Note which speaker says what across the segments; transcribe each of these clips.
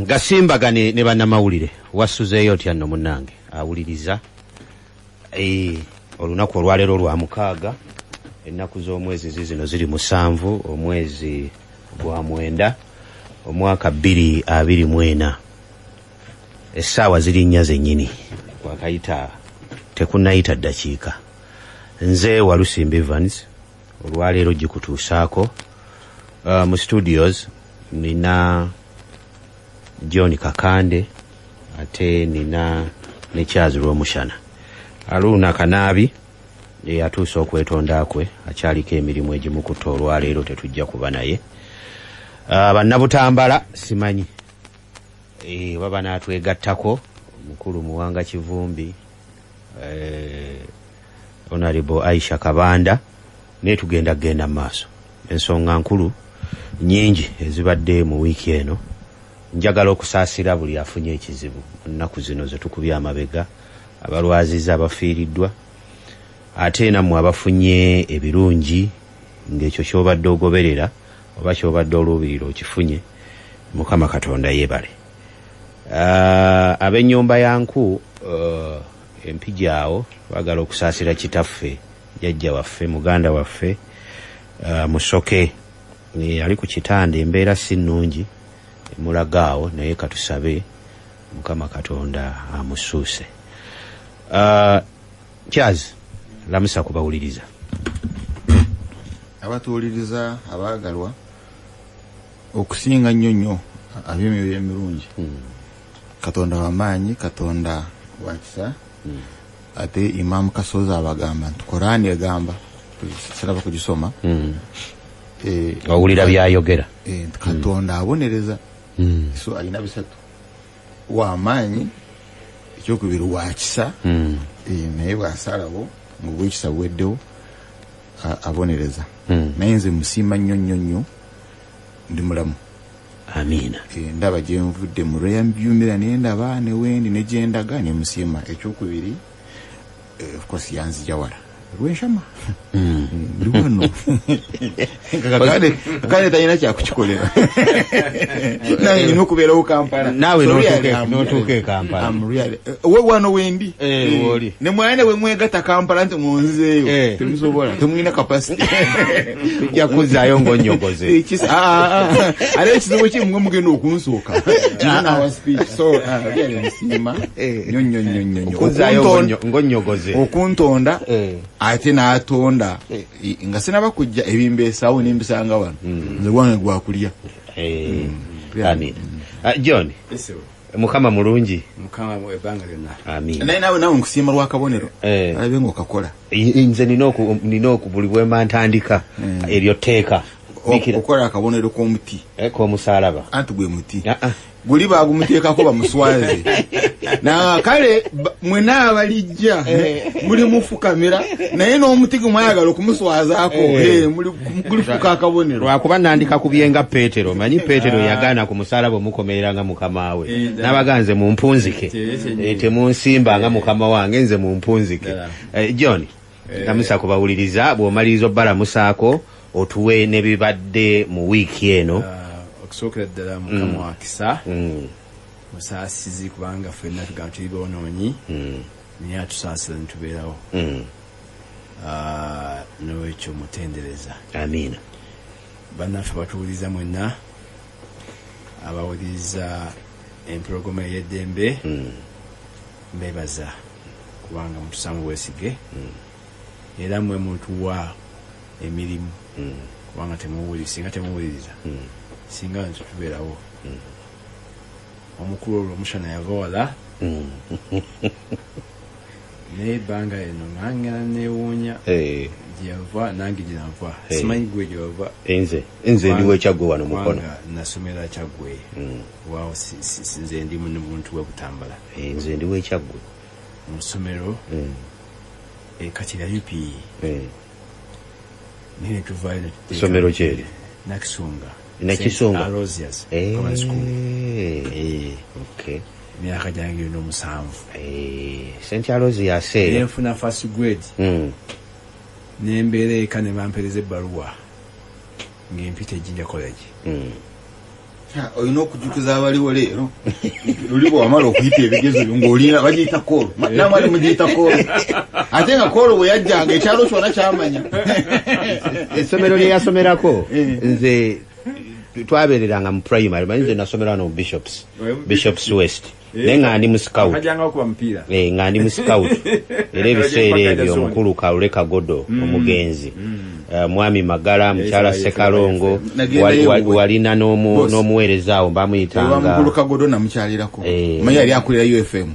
Speaker 1: Gasimbagane ne bannamawulire wasuzeeyo otya nno munnange awuliriza olunaku olwaleero lwa 6 ennaku z'omwezi zino ziri 7 omwezi gwa 9 omwaka 2024 essaawa ziri 4 zennyini wakayita tekunayita ddakiika nze Walusimbi Evans olwaleero gikutuusaako mu studios nina John Kakande ate nina ne Charles Rwomushana Aluna Kanabi yatuusa okwetonda kwe akyaliko emirimu egimukutta olwaleero tetujja kuba naye bannabutambala simanyi baba naatwegattako mukulu Muwanga Kivumbi Honorable Aisha Kabanda ne tugenda maaso ensonga nkulu nyingi ezibadde mu wiiki eno njagala okusaasira buli afunye ekizibu nnaku zino ze tukubya amabega abalwaziza abafiiriddwa ate nammwe abafunye ebirungi ng'ekyo kyobadde ogoberera oba kyobadde oluubirira okifunye Mukama Katonda yeebale. Ab'ennyumba yanku empijaawo twagala okusaasira kitaffe jjajja waffe muganda waffe Musoke ali ku kitanda embeera si nnungi mulagaawo naye katusabe Mukama Katonda amusuuse. Charles lamusa kubawuliriza
Speaker 2: abatuwuliriza abaagalwa okusinga nnyo ab'emyoyo emirungi Katonda w'amaanyi Katonda wa kisa ate Imam Kasozi abagamba nti Korani egamba tusalaba kugisoma
Speaker 1: wawulira byayogera
Speaker 2: Katonda abonereza so alina bisatu w'amaanyi ekyokubiri wa kisa naye bw'asalawo mu bwekisa bweddewo abonereza naye nze musiima nnyo ndi mulamu.
Speaker 1: Amiina.
Speaker 2: Ndaba gye nvudde mu lweyambyumira ne ndaba ne wendi ne gye ndaga ne musiima ekyokubiri of course yanzija wala lwenshama ndi wano kakane talina kyakukikolera naye nina okubeerawo Kampala
Speaker 1: naawe n'otuuka e Kampala
Speaker 2: we wano wendi
Speaker 1: woli
Speaker 2: ne mwana we mwegatta Kampala nti munzizeeyo temusobola temulina capacity
Speaker 1: tujja kuzzaayo ng'onnyogoze
Speaker 2: ate ekizibu kimwe mugenda okunsooka nawa speech so byali musiima nnyo
Speaker 1: kuzzaayo ng'onnyogoze
Speaker 2: okuntonda ate n'atonda nga sinaba kujja ebimbeesaawo nembisanga wano nze gwange gwakulya.
Speaker 1: Amiina. John Mukama mulungi
Speaker 3: Mukama ebbanga lyonna.
Speaker 1: Amiina.
Speaker 2: Naye nawe nkusiima lwakabonero alabe ng'okakola
Speaker 1: nze nina okubuli bwemba ntandika eryo tteeka
Speaker 2: okola akabonero k'omuti
Speaker 1: k'omusaalaba
Speaker 2: anti gwe muti guli baagumuteekako bamuswaze na kale mwena abalijja muli mufukamira naye n'omuti gumwayagala okumuswazaako gulifuka akabonero
Speaker 1: lwakuba nandika kubyenga Peetero manyi Peetero yagaana ku musaalaba omukomerera nga mukama we n'abaganze mumpunzike temunsimba nga mukama wange nze mumpunzike. John lamusa kubawuliriza bw'omaliriza obbalamusaako otuwe ne bibadde mu wiiki eno.
Speaker 3: Okusookera ddala Mukama wa kisa musaasizi kubanga ffenna tugamba tuli boonoonyi naye atusaasira ne tubeerawo n'ekyo mutendereza.
Speaker 1: Amiina.
Speaker 3: Bannaffe batuwuliriza mwenna abawuliriza empologoma ey'eddembe mbeebaza kubanga mutusaamu bwesige era mmwe mutuwa emirimu kubanga singa temuwuliriza singa nze tubeerawo. Omukulu Olwomushana yava wala naye ebbanga eno ngangana neewuunya gyeyava nange gye nava simanyi gwe gye wava.
Speaker 1: Nze ndi w'Ekyaggwe wano Mukono
Speaker 3: nasomera Kyaggwe waawo nze ndi muntu w'Ebutambala
Speaker 1: nze ndi w'Ekyaggwe
Speaker 3: mu ssomero Katira UPE naye netuvaayo
Speaker 1: ssomero kyeri
Speaker 3: Nakisonga Rosias Common School.
Speaker 1: Okay.
Speaker 3: Myaka gyange 7.
Speaker 1: St. Rosias
Speaker 3: nenfuna first grade nembeera eka ne bampereza ebbaluwa ng'empita Ejinja College
Speaker 2: olina okujukiza abaliwo leero lulibo wamala okuyita ebigezo ng'olina bagiyita koolo namwali mugiyita koolo ate nga koolo bwe yajjanga ekyalo kyona kyamanya
Speaker 1: essomero lye yasomerako nze twabeereranga mu primary manyi nze nasomera wano mu bishops west naye nga ndi mu scout nga ndi mu scout era ebiseera ebyo omukulu Kalule Kagodo omugenzi mwami Magala mukyala Sekalongo walina n'omuweereza awo bamuyitanga
Speaker 2: omukulu Kagodo namukyalirako manyi yali akulira UFM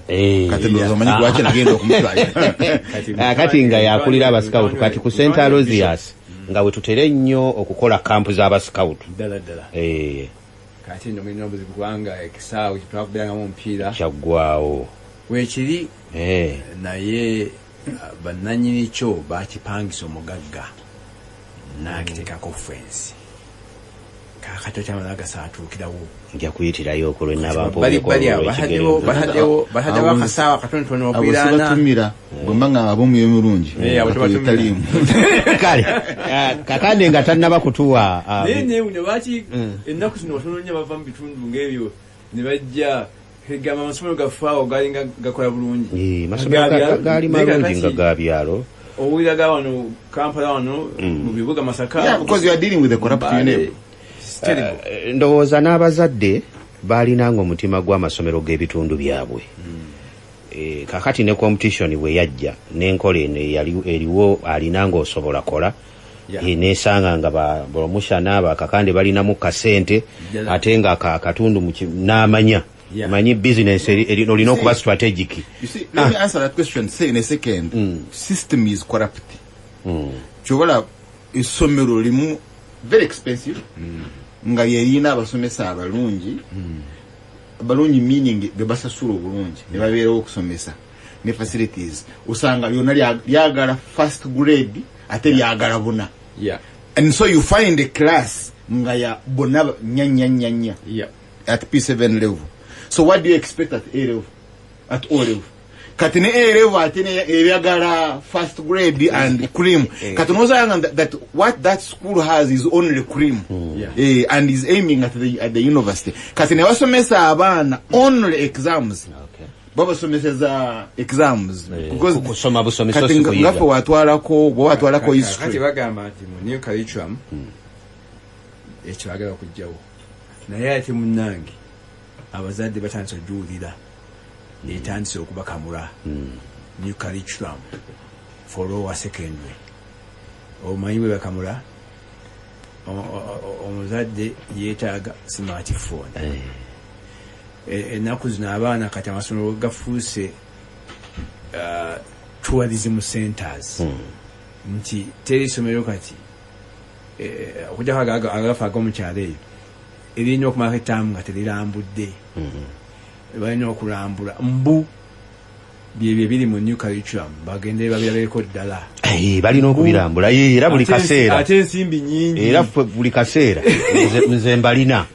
Speaker 2: kati ndoza manyi lwaki nagenda okumutwalira
Speaker 1: kati nga yakulira aba scout kati ku St. Aloysius nga we tutere nnyo okukola kampu z'aba scout
Speaker 3: kati nomina obuzibu kubanga ekisaawe kitwakubeerangamu omupiira kyaggwawo weekiri naye bannannyini kyo bakipangisa omugagga n'akiteekako fensi kakati okyamala gasaatuukirawo
Speaker 1: nja kuyitirayo okulwenabampo
Speaker 3: bahaddewo akasaawa katonotono
Speaker 2: okwiraanatumira bwemba nga abamu emulungi
Speaker 3: taliimu
Speaker 1: kale kakande nga tannaba kutuwa
Speaker 3: naye lwaki ennaku zino batono nnyo bava mu bitundu ng'ebyo ne bajja egamba amasomero gaffe awo galinga gakola bulungi
Speaker 1: masomero gaali malungi nga ga byalo
Speaker 3: owulira ga wano Kampala wano mu bibuga Masaka
Speaker 2: because you are dealing with the corrupt union.
Speaker 1: Ndowooza n'abazadde baalinanga omutima gw'amasomero g'ebitundu byabwe. Kakati ne competition bwe yajja n'enkola eno eriwo alinanga osobola kola nesanga nga bolomushana bakakande balinamu kasente ate nga akatundu n'amanya manyi business olina okuba strategic.
Speaker 2: You see, let me answer that question say in a second. System is corrupt. Chobola isomero limu very expensive. Nga yerina abasomesa abalungi abalungi meaning bebasasula obulungi ne babeerawo okusomesa ne facilities usanga lyona lyagala first grade ate lyagala buna and so you find a class nga ya bona nyanya at P7 level. So what do you expect at A level, at O level? Katine A level atine ebyagala first grade and cream. Katinoza that what that school has is only cream. And is aiming at the university. Katine wasomesa abana only exams. Baba somesa exams because
Speaker 1: kusoma busomesa siko
Speaker 2: yiga. Ngapo watwalako history.
Speaker 3: Kati bagamba ati mu new curriculum ekibagala kujjawo. Naye ati munnange abazadde batandise ojuwulira etandise okubakamula new curriculum for lower secondary. Omanyi bwe bakamula omuzadde yeetaaga smartphone. Ennaku zino abaana kati amasomero gafuuse tourism centers nti teri somero kati okujjako agafa ag'omukyalo eyo erina okumala etaamu nga terirambudde balina okulambula mbu byebyo biri mu new curriculum bagende babirabeko ddala
Speaker 1: balina okubirambula era buli kaseera
Speaker 3: ate ensimbi nyingi
Speaker 1: era buli kaseera nze mbalina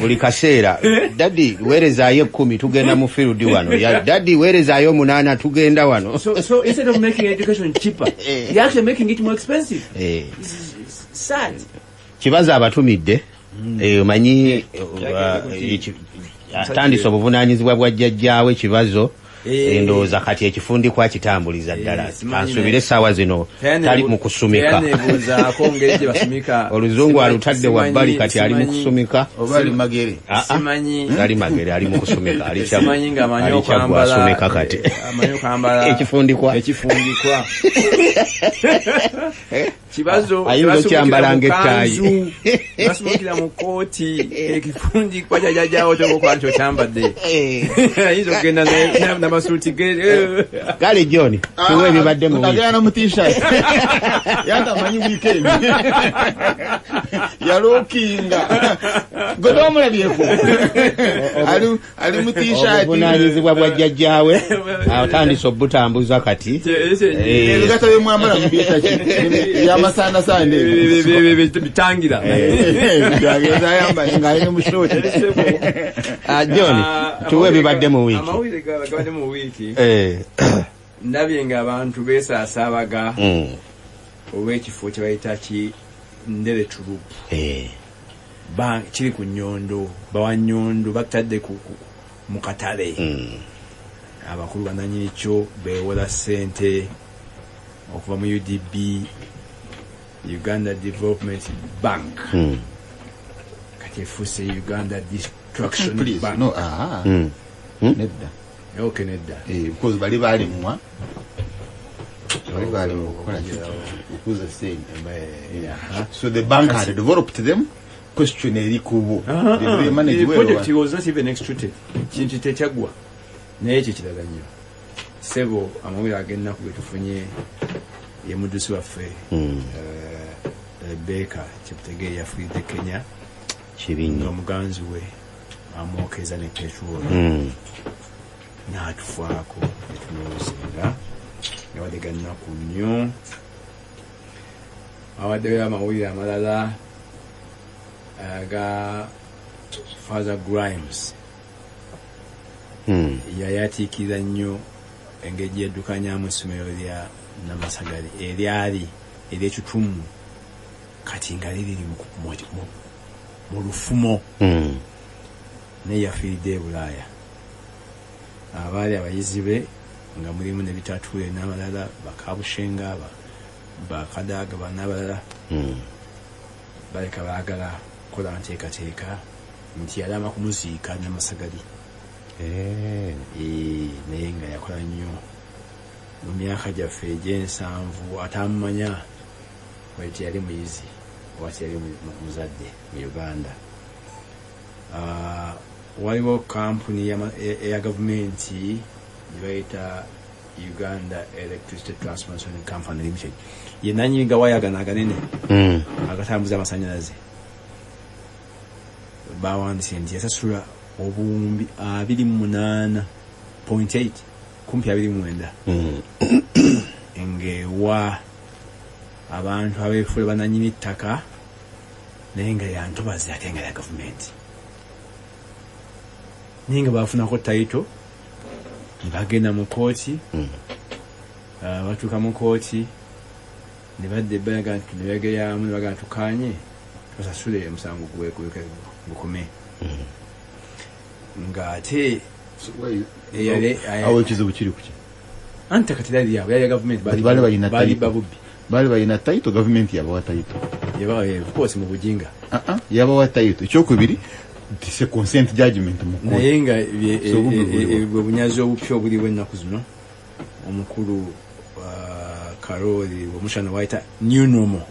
Speaker 1: buli kaseera daddy weerezaayo 10 tugenda mu field wano daddy weerezaayo 8 tugenda wano.
Speaker 3: So instead of making education cheaper you're actually making it more expensive. Sad.
Speaker 1: Kibaza abatumidde omanyi atandise obuvunaanyizibwa bwa jjajjaawe kibazo endowooza kati ekifundikwa kitambuliza ddala ansubire essaawa zino tali mu kusumika oluzungu alutadde wabbali kati ali mu kusumika
Speaker 2: obali magere
Speaker 1: ali magere ali mu kusumika alikyagwasumika kati ekifundikwa
Speaker 3: kibazo
Speaker 1: ayinza okyambalanga ettaayi
Speaker 3: basumukira mu kooti ekifundikwa jjajjaawo tokokola nti okyambadde ayinza okugenda n'amasuuti
Speaker 1: kale John tuwe ebibadde mu
Speaker 2: agenda mu t-shirt yatamanyi weekend yalookinga gwe omulabyeko ali mu t-shirt
Speaker 1: obuvunaanyizibwa bwa jjajjaawe atandise obutambuza kati
Speaker 2: ebigata byemwambala mu byetaki yamasandasande
Speaker 3: bitangira
Speaker 2: agenda ayambale ng'ali ne mu shoti.
Speaker 1: John tuwe ebibadde mu wiiki
Speaker 3: amawulire gabadde mu wiiki ndabye ng'abantu beesaasabaga olw'ekifo kye bayita ki Ndere Tulupu kiri ku Nyondo bawa Nyondo bakitadde mu katale abakulu bananyini kyo beewola ssente okuva mu UDB Uganda Development Bank kati efuuse Uganda Destruction Bank
Speaker 2: no nedda
Speaker 3: okay nedda
Speaker 2: because bali balimwa kukola kukuza ssente so the bank had developed them question eri kubo
Speaker 3: the project was not even executed kintu tekyagwa naye ekyo kiraga nnyo sebo amawulire ag'ennaku ge tufunye ye mudusi waffe Rebecca Cheptegei yafiiridde Kenya
Speaker 1: kibinnyo
Speaker 3: omuganzi we amwokeza ne petrol n'atufaako netunowozenga yawadde ga nnaku nnyo awaddeyo amawulire amalala aga Father Grimes yayatiikirira nnyo engeri yeddukanyaamu essomero lya Namasagali eryali ery'ekitumu kati nga liri mu lufumo naye yafiiridde e Bulaaya abaali abayizi be nga mulimu ne Bitatule n'abalala Bakabushenga Bakadaaga n'abalala baleka baagala kukola nteekateeka nti yalama kumuziika Namasagali naye nga yakola nnyo mu myaka gyaffe egy'ensanvu atamumanya bweti yali muyizi wati yali muzadde mu Uganda waliwo kampuni eya gavumenti gyebayita Uganda Electricity Transmission Company Limited ye nanyinga wayagana aganene agatambuza amasanyalaze bawandise nti yasasula obuwumbi 28.8 kumpi 29 ngewa abantu abeefule bananyini ttaka naye nga yantobazi ate nga ya gavumenti naye nga bafunako tayito ne bagenda mu kooti batuuka mu kooti ne badde ebbalaga nti ne begeyamu ne baga tukanye tusasule omusango gukume ng'ate
Speaker 2: awo ekizibu kiri kuki
Speaker 3: anti kati lali yaabwe yali ya gavumenti baali babubbi
Speaker 2: baali balina tayito gavumenti yabawa tayito
Speaker 3: koosi mu bujinga
Speaker 2: yabawa tayito ekyokubiri se consent judgment mu court
Speaker 3: naye nga bwe bunyazi obupya obuliwo ennaku zino omukulu Karoli omushana waita new normal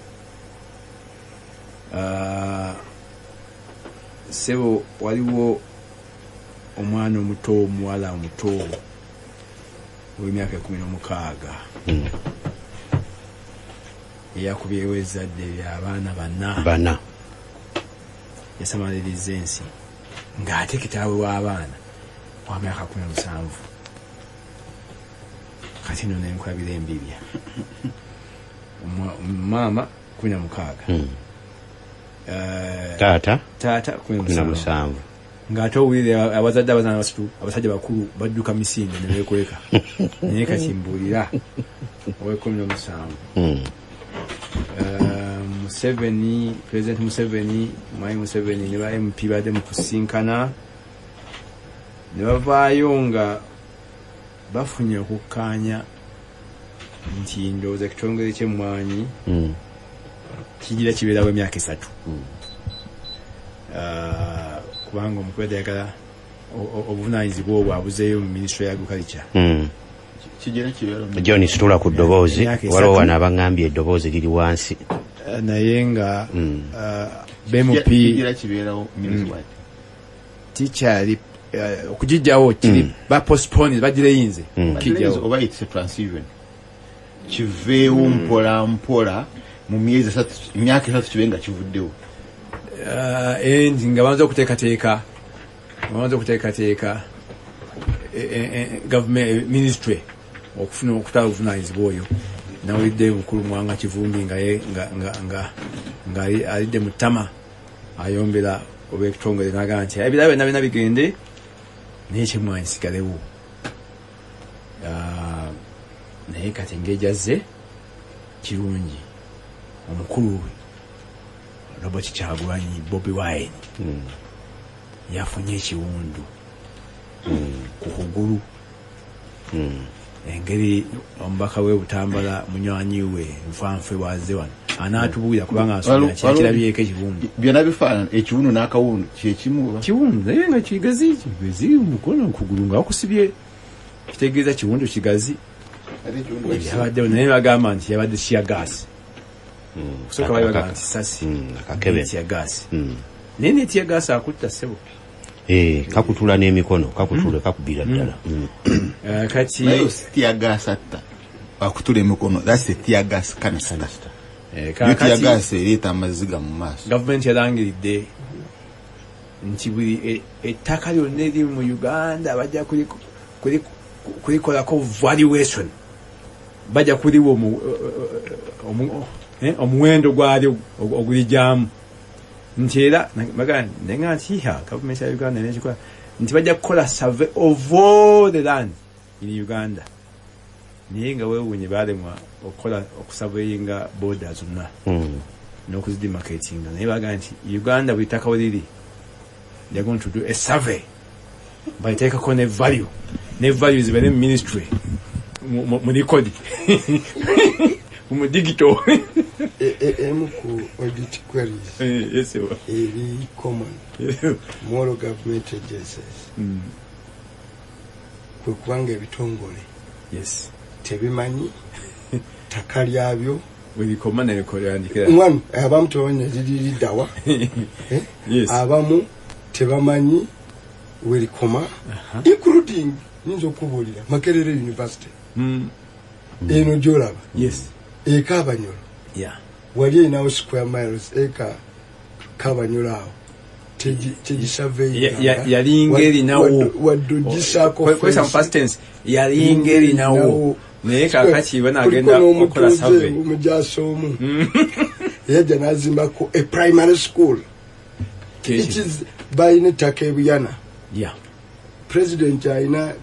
Speaker 3: sebo waliwo omwana omuto omuwala omuto w'emyaka 16 eyakubyewo ezzadde ly'abaana bana yasamaliriza ensi ng'ate kitaawe w'abaana wa myaka 17 kati nno nenkulabira embibya maama 16
Speaker 1: taata
Speaker 3: 17 ng'ate owulire abazadde abazaana basatu abasajja bakulu badduka misinde ne beekweka naye kati mbuulira owe-17 Museveni, President Museveni, Mwai Museveni ne ba MP badde mu kusinkana ne bavaayo nga bafunye okukkaanya nti ndowooza ekitongole ky'emmwanyi kigira kibeerawo emyaka 3 kubanga omukulu ayagala obuvunaanyizibwa obwo abuzeeyo mu Ministry ya Agriculture
Speaker 1: John situla ku ddoboozi waliwo wano abaŋŋambye eddoboozi liri wansi
Speaker 3: naye nga BMP tikyali okugijjawo kiri bapostpone bagireyinze
Speaker 2: oba it's a transition kiveewo mpola mpola mu myezi 3 emyaka 3 kibe nga kivuddewo
Speaker 3: endi nga banza okuteekateeka government ministry okufuna okutala obuvunaanyizibwa oyo nawulidde mukulu Mwanga Kivumbi nga alidde mu ttama ayombera ob'ekitongole n'agamba nti ebirabo byonna bigende naye kyemmwanyi sigalewo naye kati ng'ejazze kirungi omukulu Robert Kyagulanyi, Bobi Wine yafunye ekiwundu ku kugulu. Engeri omubaka we Butambala munywanyi we Nfanfe waze wano anaatubuulira kubanga asomera kirabyeeko ekiwundu
Speaker 2: byonna bifaanana ekiwundu n'akawundu kyekimu
Speaker 3: kiwundu naye nga kigazi mukono kugulu nga wakusibye kitegeeza kiwundu kigazi yabaddewo naye bagamba nti yabadde tiyagaasi kusooka bali bagamba nti sasi tiyagaasi naye ne tiyagaasi akutta ssebo
Speaker 1: kakutula n'emikono kakubira ddala
Speaker 3: kati
Speaker 2: tiyagaasi atta akutula emikono that's the teargas canister teargas ereeta amaziga mu maaso.
Speaker 3: Gavumenti yalangiridde nti buli ettaka lyonna eriri mu Uganda bajja kulikolako valuation, bajja kuliwo omuwendo gwalyo ogulijjamu nti era nenga nti gavumenti ya Uganda nekikola nti bajja kukola survey of all the land in Uganda. Naye nga weewuunye baalemwa okusurveyinga border zonna n'okuzidemarcatinga, naye baagamba nti Uganda buli ttaka we liri they're going to do a survey baliteekako ne value zibeere mu ministry mu likodi mu digital
Speaker 4: emu ku audit queries eri common moral government agencies kwe kubanga ebitongole tebimanyi ttaka lyabyo abamu tebamanyi liriddawa abamu tebamanyi werikoma including nyinza okubuulira Makerere University eno gyolaba eka Abanyolo wali erinawo square miles eka Kabanyolo awo
Speaker 3: yalinga erinawo
Speaker 4: wadde ogisaako
Speaker 3: yalinga erinawo naye kakati banagenda okukola survey
Speaker 4: omujaasi omu yajja n'azimbako a primary school balina ettaka ebuyana president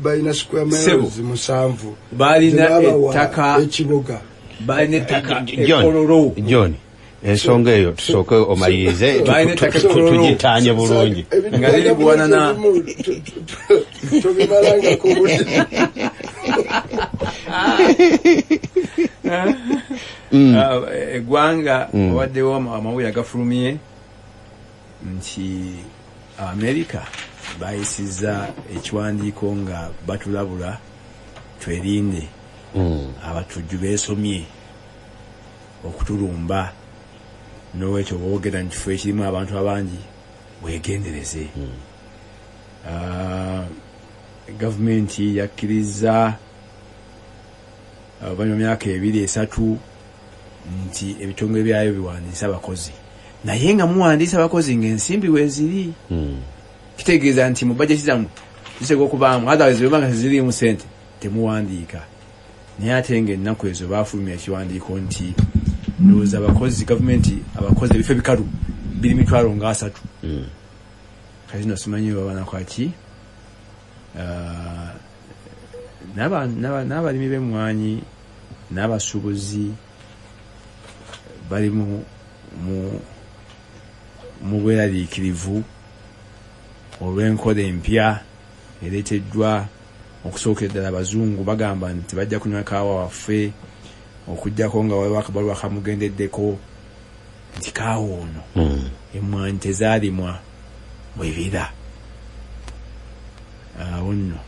Speaker 4: balina square miles 7
Speaker 3: balina ettaka
Speaker 4: ekibuga
Speaker 3: balina ettaka ekololo
Speaker 1: John ensonga eyo tusooke omalirize tugitaanye bulungi
Speaker 3: nga liri buwanana
Speaker 4: tobimalangako
Speaker 3: eggwanga owaddewo amawulire agafulumye nti Amerika bayisizza ekiwandiiko nga batulabula twerinde abatujju beesomye okutulumba n'olwekyo boogera nti kifo ekirimu abantu abangi weegendereze. Gavumenti yakkiriza banyuma myaka 2-3 nti ebitongole byayo biwandiisa abakozi, naye nga muwandiisa abakozi ng'ensimbi weeziri kitegeeza nti mu bajeti zammwe ziseka okubaamu otherwise bwebanga teziriimu ssente temuwandiika. Naye ate ng'ennaku ezo baafulumya ekiwandiiko nti ndowooza abakozi gavumenti abakozi ebifo ebikalu 3,000 kati no simanyi babanakwaki n'abalimi b'emmwanyi n'abasuubuzi bali mu bweraliikirivu olw'enkola empya ereeteddwa okusookera ddala abazungu. Bagamba nti bajja kunywa kaawa waffe okujjako nga baluwa kamugendeddeko nti kaawa ono emmwanyi tezaalimwa bwebira. Awo nno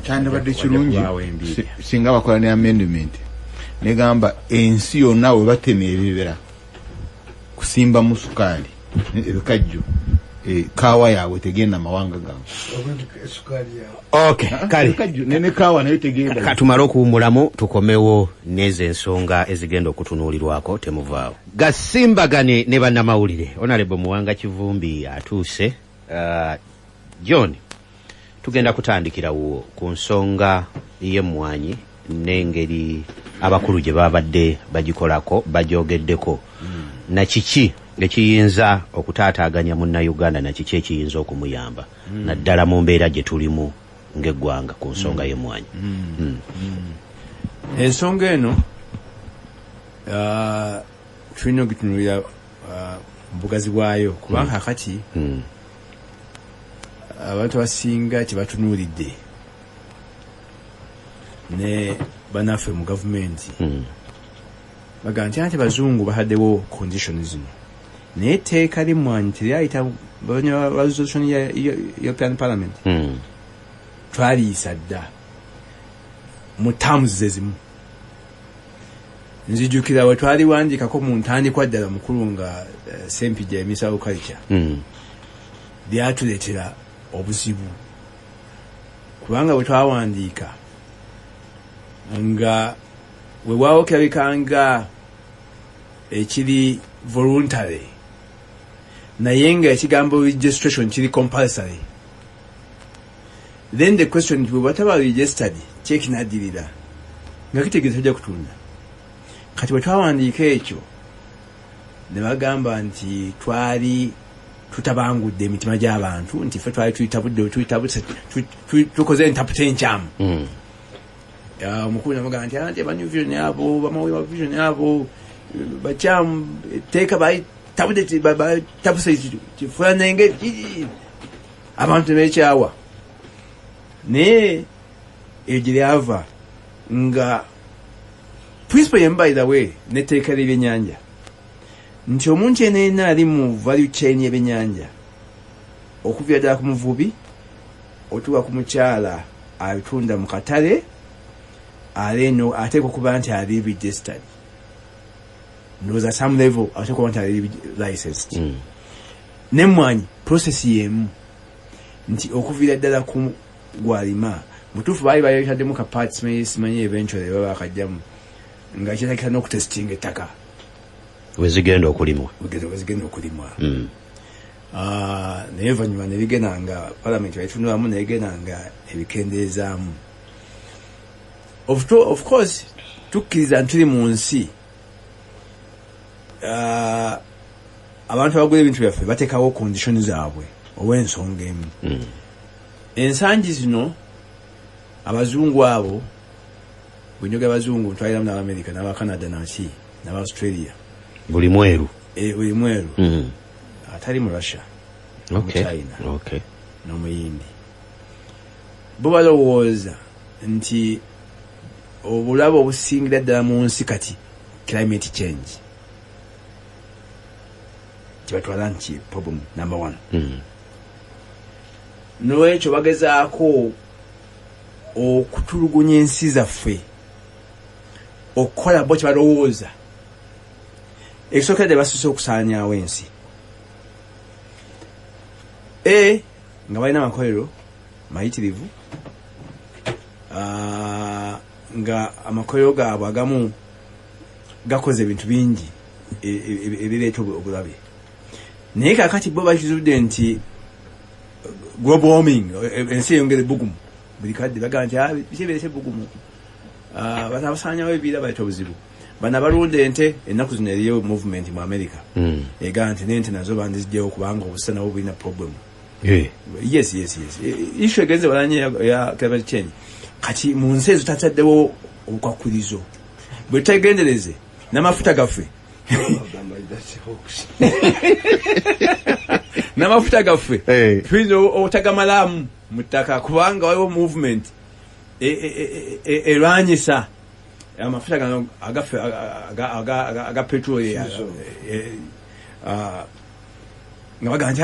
Speaker 2: kyandibadde kirungi singa bakola ne amendment negamba ensi yonna we batema ebibira kusimbamu sukaali ebikajjo kaawa yaabwe tegenda mawanga gange. Nene kaawa nayo tegenda.
Speaker 1: Katumale okuwummulamu tukomewo n'ezo ensonga ezigenda okutunuulirwako temuvaawo. Gasimbagane ne bannamawulire. Honorable Muwanga Kivumbi atuuse. John, tugenda kutandikirawo ku nsonga y'emmwanyi n'engeri abakulu gye babadde bagikolako bagyogeddeko na kiki ekiyinza okutaataaganya munnayuganda na kiki ekiyinza okumuyamba naddala mu mbeera gye tulimu ng'eggwanga ku nsonga y'emmwanyi.
Speaker 3: Ensonga eno tulina okugitunulira mbugazi bwayo kubanga kakati abantu basinga tebatunuulidde ne banaffe mu gavumenti baga nti bazungu bahaddewo condition zino naye etteeka limwanyi teryayita resolution ya European Parliament twaliyisa dda mu terms zezimu nzijukira we twaliwandiikako mu ntandikwa ddala mukulu nga Sempija emisawo culture lyatuleetera obuzibu kubanga bwe twawandiika nga weewaawo kirabikanga ekiri voluntary naye nga ekigambo registration kiri compulsory, then the question is whatever registered check naddirira nga kitegeeza tajja kutunda. Kati bwe twawandiika ekyo ne bagamba nti twali tutabangudde emitima gy'abantu nti ffe twali tukoze entapute enkyamu. Omukulu namugamba nti anti aba New Vision abo bamawe ba Vision abo bakyamu teeka tapuse kifuanenge abantu nebekyawa naye egyo lyava nga principle yemu by the way netteeka ly'ebyennyanja nti omuntu yenna ali mu value chain y'ebyennyanja okuvira ddala ku muvubi otuuka ku mukyala abitunda mu katale aleeno ateekwa okuba nti ali registered, ndowooza some level ateekwa okuba nti ali licensed. N'emmwanyi process yemu nti okuvira ddala ku gwalima mutuufu baali bayitaddemu ka parts simanyi eventually baba bakajjamu nga kitakita n'okutestinga ettaka
Speaker 1: wezigenda okulimwa
Speaker 3: naye oluvannyuma ne bigenda nga palamenti bayitunulamu naye genda nga ebikendeezaamu. Of course tukkiriza ntuli mu nsi abantu abagula ebintu byaffe bateekawo condition zaabwe olw'ensonga emu. Ensangi zino abazungu abo bwenyoga abazungu ntwaliramu n'Abamerika n'Abakanada naki n'Abaustralia
Speaker 1: buli mweru
Speaker 3: atali mu Russia mu China n'omuyindi bo balowooza nti obulabe obusingira ddala mu nsi kati climate change kibatwala nti problem number one. N'olwekyo bagezaako okutulugunya ensi zaffe okukola bo kye balowooza ekisookedde basusse okusaanyaawo ensi nga balina amakolero mayitirivu nga amakolero gaabwe agamu gakoze ebintu bingi ebireeta obulabe naye kakati bo bakizudde nti global warming ensi eyongere bugumu buli kadde bagaa nti kibeerese bugumu bano abasaanyawo ebibira baleeta obuzibu. Bano abalunda ente ennaku zino eriyo movement mu America egaa nti n'ente nazo bandizigyewo kubanga obusa nabo bulina problem. Yes issue egenze balanye ya climate change kati mu nsi ezo tataddewo obukwakulizo bwe tegendereze n'amafuta gaffe n'amafuta gaffe tuyinza obutagamalamu mu ttaka kubanga waliwo movement erwanyisa amafuta gano agaffe aga petroli nga baga nti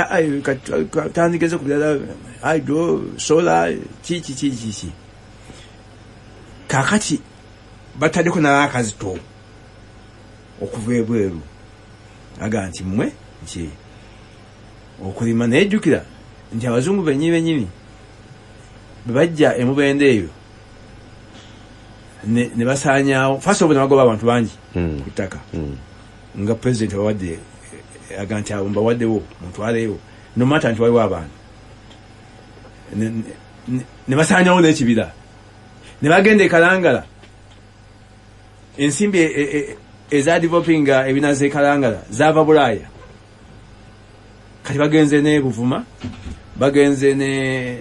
Speaker 3: tanzigeze ku birala hydro solar kiki kakati bataddeko n'akazito okuva ebweru aga nti mmwe nki okulima nayejjukira nti abazungu bennyini bwe bajja emubende eyo ne basaanyaawo first of all nabagoba abantu bangi ku ttaka nga president bawadde aga nti abo mbawaddewo mutwaleyo no matter nti waliwo abantu ne basaanyaawo n'ekibira ne bagenda e Kalangala ensimbi eza developing ebinazi e Kalangala zaava Bulaaya kati bagenze ne Buvuma bagenze ne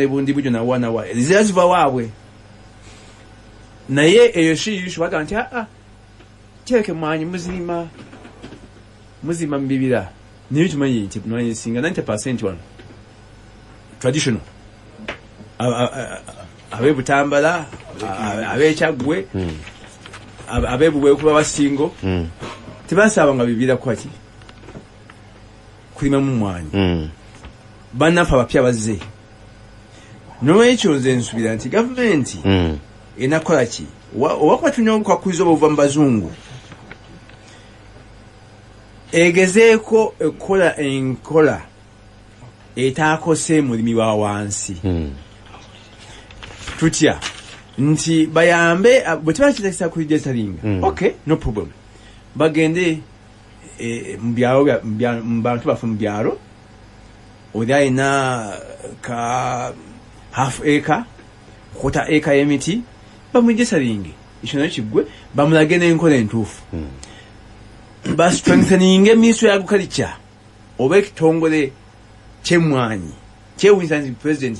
Speaker 3: Bundi Bujo na wana ziva waabwe naye eyo shiyishu baga nti kireke mwanyi muzirima muzima mbibira niyo tumanyi nti mwanyi singa 90% wano traditional abe butambala abe chagwe abe buwe kuba basingo tibasaba nga bibira kwaki kulima mu mwanyi banafa bapya bazze n'ekyo nze nsubira nti gavumenti enakola ki owakuba tunyonka kuiza obuva mu bazungu egezeeko ekola enkola etaakose mulimi wa wansi tutya nti bayambe bwe tebakiteekesa ku registering okay no problem bagende mu bantu bafe mu byalo oli alina ka half acre quarter acre y'emiti bamuregistering ekyo nayo kiggwe bamulage n'enkola entuufu bastrengtheninge ministry ya agriculture oba ekitongole ky'emmwanyi kyewunyisa nti president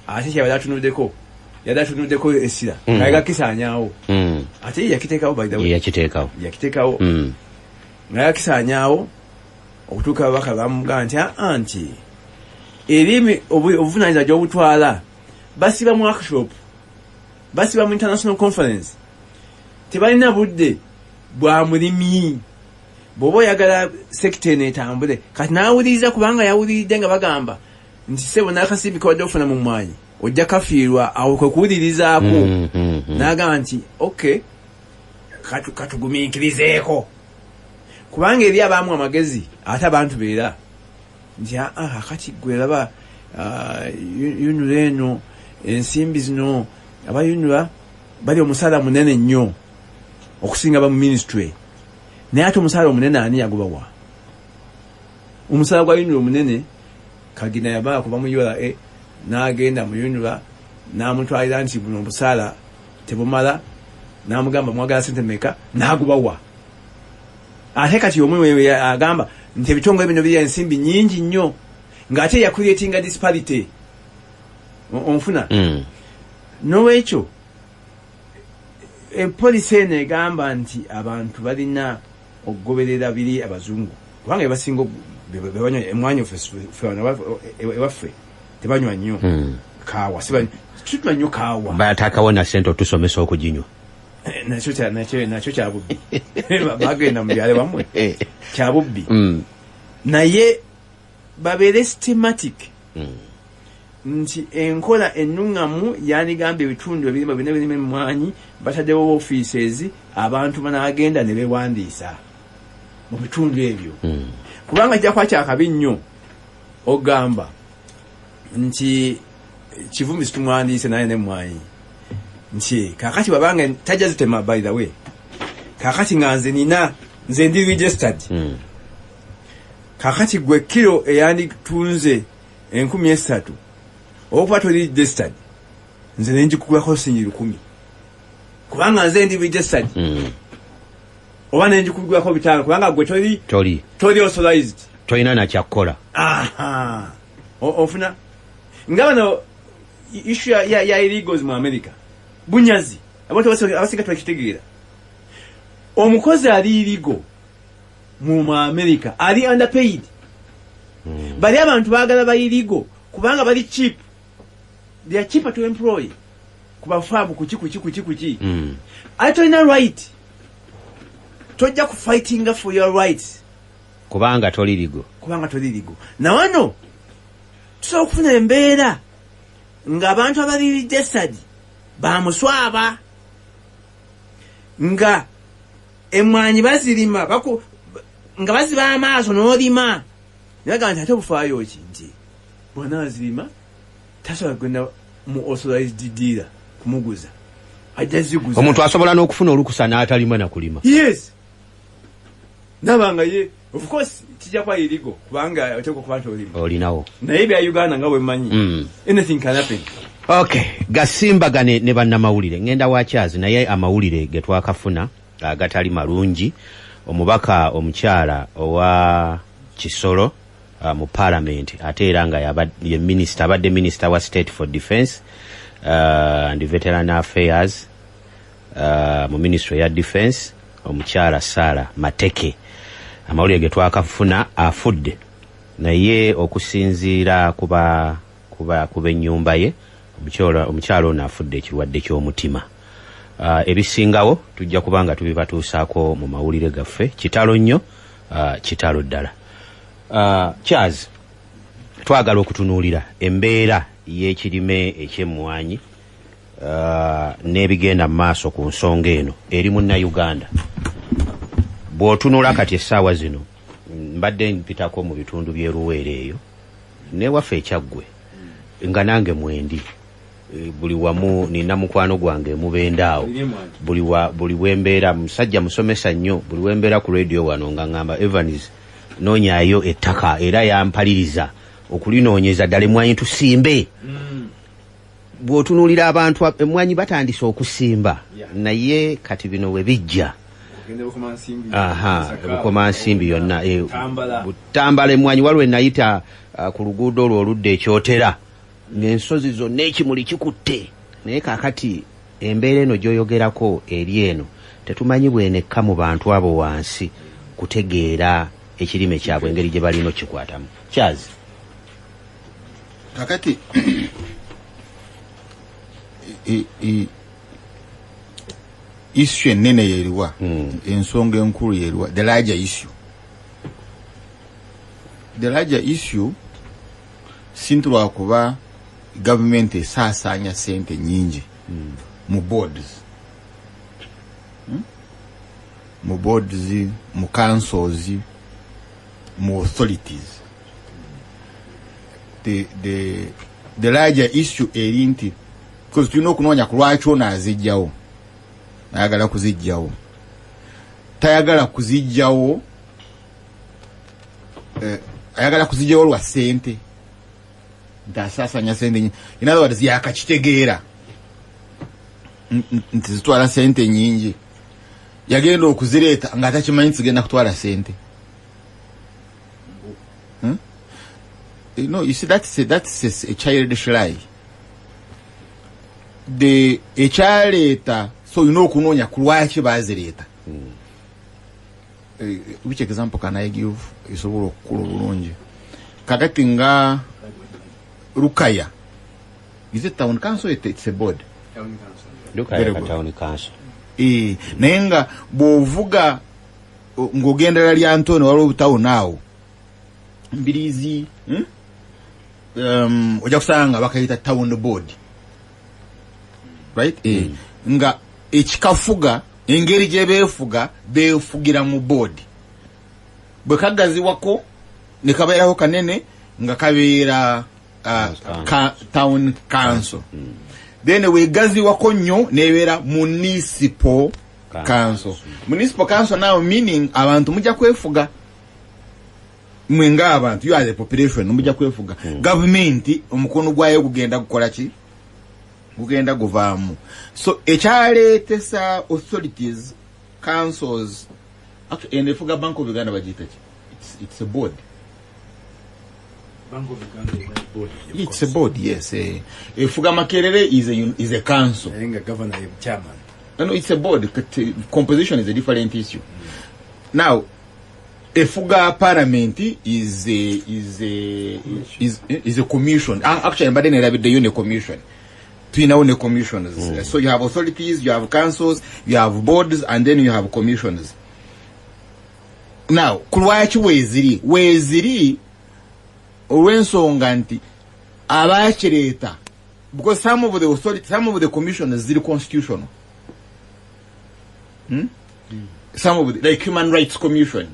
Speaker 3: ate kyaba yadaatunuddeko essira nga yakisaanyaawo ate yakiteekawo by the way yakiteekawo nga yakisaanyaawo okutuuka ababaka bamugamba nti anti erimi obuvunaanyizibwa gy'obutwala basiba mu workshop basiba mu international conference tebalina budde bwa mulimi bw'oba oyagala sekita eno etambule kati naawuliriza kubanga yawuliridde nga bagamba nti sebo n'akasimbi kawadde okufuna mu mwanyi ojja kafiirwa awo kwe kuwulirizaako n'agamba nti okay katugumiikirizeeko kubanga eri abaamu amagezi ate abantu beera nti kati gwe laba yunula eno ensimbi zino abayunula bali omusaala munene nnyo okusinga ba mu ministry naye ate omusaala omunene ani yagubawa omusaala gwa yunula omunene kagina yamala kuva mu URA n'agenda mu yunula n'amutwalira nti buno obusaala tebumala n'amugamba mwagala sente meka n'agubawa ate kati omwe agamba nti ebitongole bino biri ensimbi nnyingi nnyo ng'ate yakuleetinga disparity onfuna n'olwekyo epolisi eno egamba nti abantu balina okugoberera biri abazungu kubanga ebasinga bebanywa emwanyi ewaffe tebanywa nnyo kaawa situnywa nnyo kaawa
Speaker 1: batakawo na sente otusomesa okuginywa
Speaker 3: nakyo kyabubbi bagenda mu byalo bamwe kyabubbi naye babeere systematic nti enkola ennuŋŋamu yandigamba ebitundu ebirima bina birima emmwanyi bataddewo offices abantu banaagenda ne beewandiisa mu bitundu ebyo kubanga kijja kuba kyakabi nnyo ogamba nti kivumbi situmwandiise naye nemmwanyi nti kakati babanga tajja zitema by the way kakati nga nze ndi registered kakati gwe kilo eyanditunze 13,000 okuba toli registered nze nenjikugulako singi 1,000 kubanga nze ndi registered oba nenjikugulako 5 kubanga gwe toli authorized
Speaker 1: tolina nakyakkola
Speaker 3: ofuna nga bano issue ya illegals mu America bunyazi abantu abasinga twakitegeera omukozi ali illegal mu America ali underpaid bali abantu baagala ba illegal kubanga bali cheap they are cheaper to employ kubafabu kuki atolina right tojja ku fighting for your rights
Speaker 1: kubanga toli illegal
Speaker 3: na wano tusobola okufuna embeera ng'abantu abali registered bamuswaba nga emmwanyi bazirima nga baziba amaaso n'olima naga nti ate obufaayo ki nti bwana azirima tasobola kugenda mu authorized dealer kumuguza ajja ziguza
Speaker 1: omuntu asobola n'okufuna olukusa n'atalima na kulima
Speaker 3: yes nabanga ye of course kijja kwa illegal kubanga oteekwa kuba nti
Speaker 1: olinawo
Speaker 3: naye bya Uganda nga bwe mmanyi anything can happen.
Speaker 1: Okay, gasimbagane ne bannamawulire ngenda wakyazi naye amawulire ge twakafuna agatali malungi omubaka omukyala owa Kisoro mu parliament ate era nga abadde minister wa state for defense and veteran affairs mu ministry ya defense omukyala Sara Mateke amawulire ge twakafuna afudde naye okusinziira kuba ennyumba ye omukyalo ono afudde ekirwadde ky'omutima. Ebisingawo tujja kubanga tubibatuusaako mu mawulire gaffe. Kitalo nnyo, kitalo ddala. Charles, twagala okutunuulira embeera y'ekirime eky'emmwanyi n'ebigenda mu maaso ku nsonga eno eri munnayuganda. Bw'otunula kati essaawa zino mbadde mpitako mu bitundu by'e Luweero eyo n'ewaffe Ekyaggwe nga nange mwendi buli wamu nina mukwano gwange mubendaawo buli wembeera musajja musomesa nnyo buli wembeera ku radio wano nga ngamba Evans noonyaayo ettaka era yampaliriza okulinoonyeza ddala emmwanyi tusimbe. Bw'otunuulira abantu emmwanyi batandise okusimba naye kati bino we bijja Bukomansimbi yonna Butambala emmwanyi waliwo enayita ku luguudo olwo oludda Ekyotera ng'ensozi zonna ekimuli kikutte naye kaakati embeera eno gy'oyogerako eri eno tetumanyi bwenekka mu bantu abo wansi kutegeera ekirime kyabwe engeri gye balina okkikwatamu. Charles,
Speaker 2: kakati issue ennene yeriwa ensonga enkulu yeriwa the larger issue sintu lwakuba gavumenti esaasaanya sente nyingi mu boards mu councils mu authorities. The larger issue eri nti because tulina okunoonya ku lwaki ono azijjawo ayagala kuzijjawo tayagala kuzijjawo ayagala kuzijjawo lwa ssente nti asaasanya ssente nyingi. In other words yakakitegeera nti zitwala ssente nyingi yagenda okuzireeta nga atakimanyi zigenda kutwala ssente. No, you see that's a childish lie. Ekyaleeta so you know kunoonya ku lwaki bazireeta. Which example can I give esobola okukula obulungi? Kakati nga Rukaya, is it town council? It's a board.
Speaker 1: Rukaya town council.
Speaker 2: Naye nga bw'ovuga ng'ogenda lya Antoni waliwo obutawo naawo Mbirizi ojja kusanga bakayita town board, right? Nga ekikafuga engeri gye beefugira mu board bwe kagaziwako ne kabeeraho kanene nga kabeera town council. Then weegaziwako nnyo nebeera municipal council. Municipal council now meaning abantu mujja kwefuga mwenga abantu, you are the population, mujja kwefuga. Government omukono gwayo gugenda gukola ki? Gugenda guvaamu. So ekyaleetesa authorities, councils, actually and efuga Bank of Uganda bagiyita ki? It's a board.
Speaker 3: Bank of Uganda is a board.
Speaker 2: It's a board, yes. Efuga Makerere is a council.
Speaker 3: I think a governor is chairman.
Speaker 2: No, it's a board. Composition is a different issue. Now, Efuga Parliament is a commission. Actually, but then there will be a commission. Twin own commissioners. So you have authorities, you have councils, you have boards, and then you have commissioners. Now, kulwachi weziri olw'ensonga nti abakireeta, because some of the authorities, some of the commissioners ziri constitutional. Some of the, like Human Rights Commission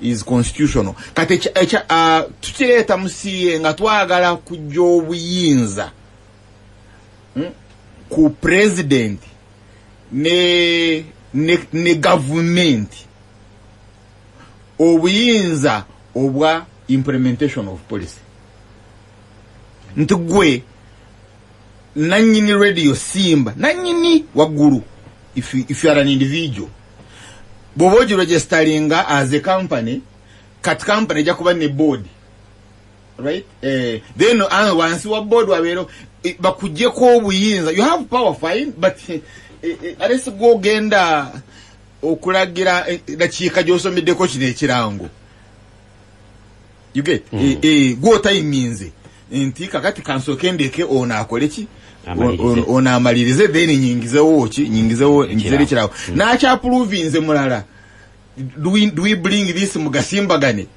Speaker 2: is constitutional. Kati tukireeta musiye nga twagala kujja obuyinza ku president ne government, obuyinza obwa implementation of policy. Nti gwe nanyini radio Simba, nanyini waguru, if you are an individual, boboji registeringa as a company, kat company jakuba ne board, right? Then once wa board wabero bakujje ko obuyinza, you have power fine, but let's go genda okulagira dakiika gy'osomeddeko kino ekirango you get go timings nti kakati kanso kendeke ona akoleki ona amalirize then nyingizewo ngizere kirawo na cha approve nze mulala do we bring this mugasimbagane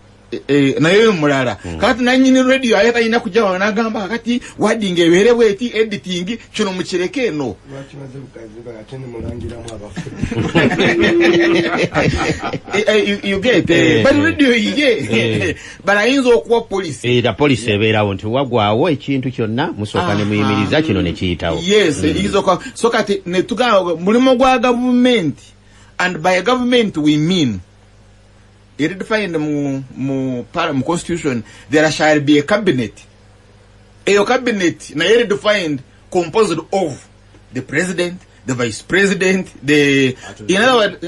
Speaker 2: nayo mulala kati nanyini radio ayata ina kujawa nagamba kati wording eberebwe eti editing kino mukireke no
Speaker 4: bakimaze bukaziba atene mulangira mu abafu
Speaker 2: you get but radio ye barayinzo okuwa police
Speaker 1: da police eberawo nti wagwawo ekintu kyonna musoka ne muyimiriza kino ne kiyitawo
Speaker 2: yes izo kwa so kati ne tuga mulimo gwa government and by government we mean it defined mu constitution there shall be a cabinet. A cabinet na yet defined composed of the president, the vice president, in other words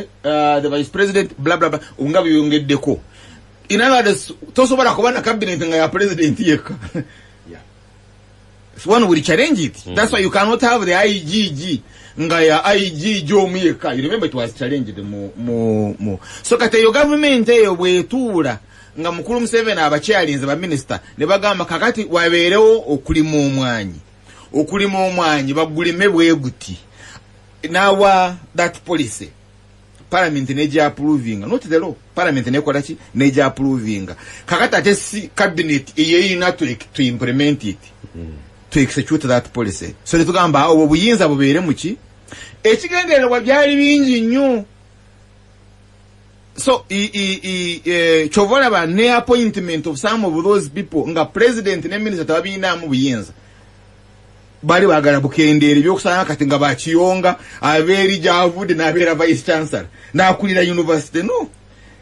Speaker 2: the vice president blah blah blah ungabi yongedeko. In other words toso bara kubana cabinet nga ya president yeka. Yeah. So one will challenge it. That's why you cannot have the IGG nga ya IG Jomieka. You remember it was challenged mo so kate yo government eyo bwetura nga mukuru Museveni abachalinze ba minister ne bagamba kakati waberewo okulima omwanyi bagulime bweguti nawa that policy parliament neja approving not the law parliament nekola ki neja approving kakati ate si cabinet eyina to implement it to execute that policy so letugamba obo buyinza bubere muki ekigendererwa byali bingi nnyo so chovola ba ne appointment of some of those people nga president ne minister tabina mu buyinza bali bagala bukendere byokusanga kati nga bakiyonga aberi javude na abera vice chancellor na akulira university no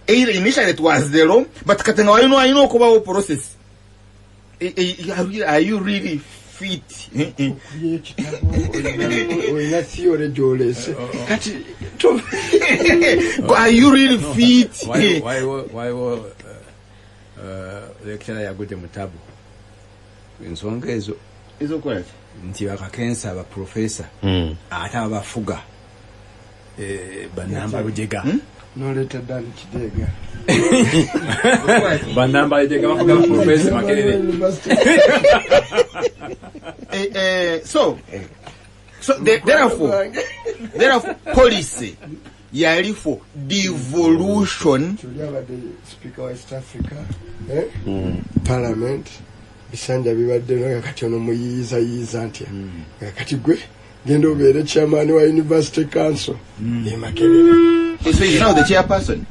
Speaker 2: initially it was the law but kati nga wayino okubawo process are you really fit are you really fit
Speaker 3: why lecturer yagude mutabu ensonga ezo
Speaker 2: kwaki
Speaker 3: nti bakakensa aba professor ate abafuga banamba Rujega
Speaker 4: no let Dan Kidega
Speaker 3: banamba Rujega bafuga professor Makerere
Speaker 2: so therefore policy yali for devolution
Speaker 4: speaker West Africa parliament bisanja bibadde no kati ono muyiza ntya kati gwe genda obere chairman wa university council Makerere
Speaker 2: so you know the chairperson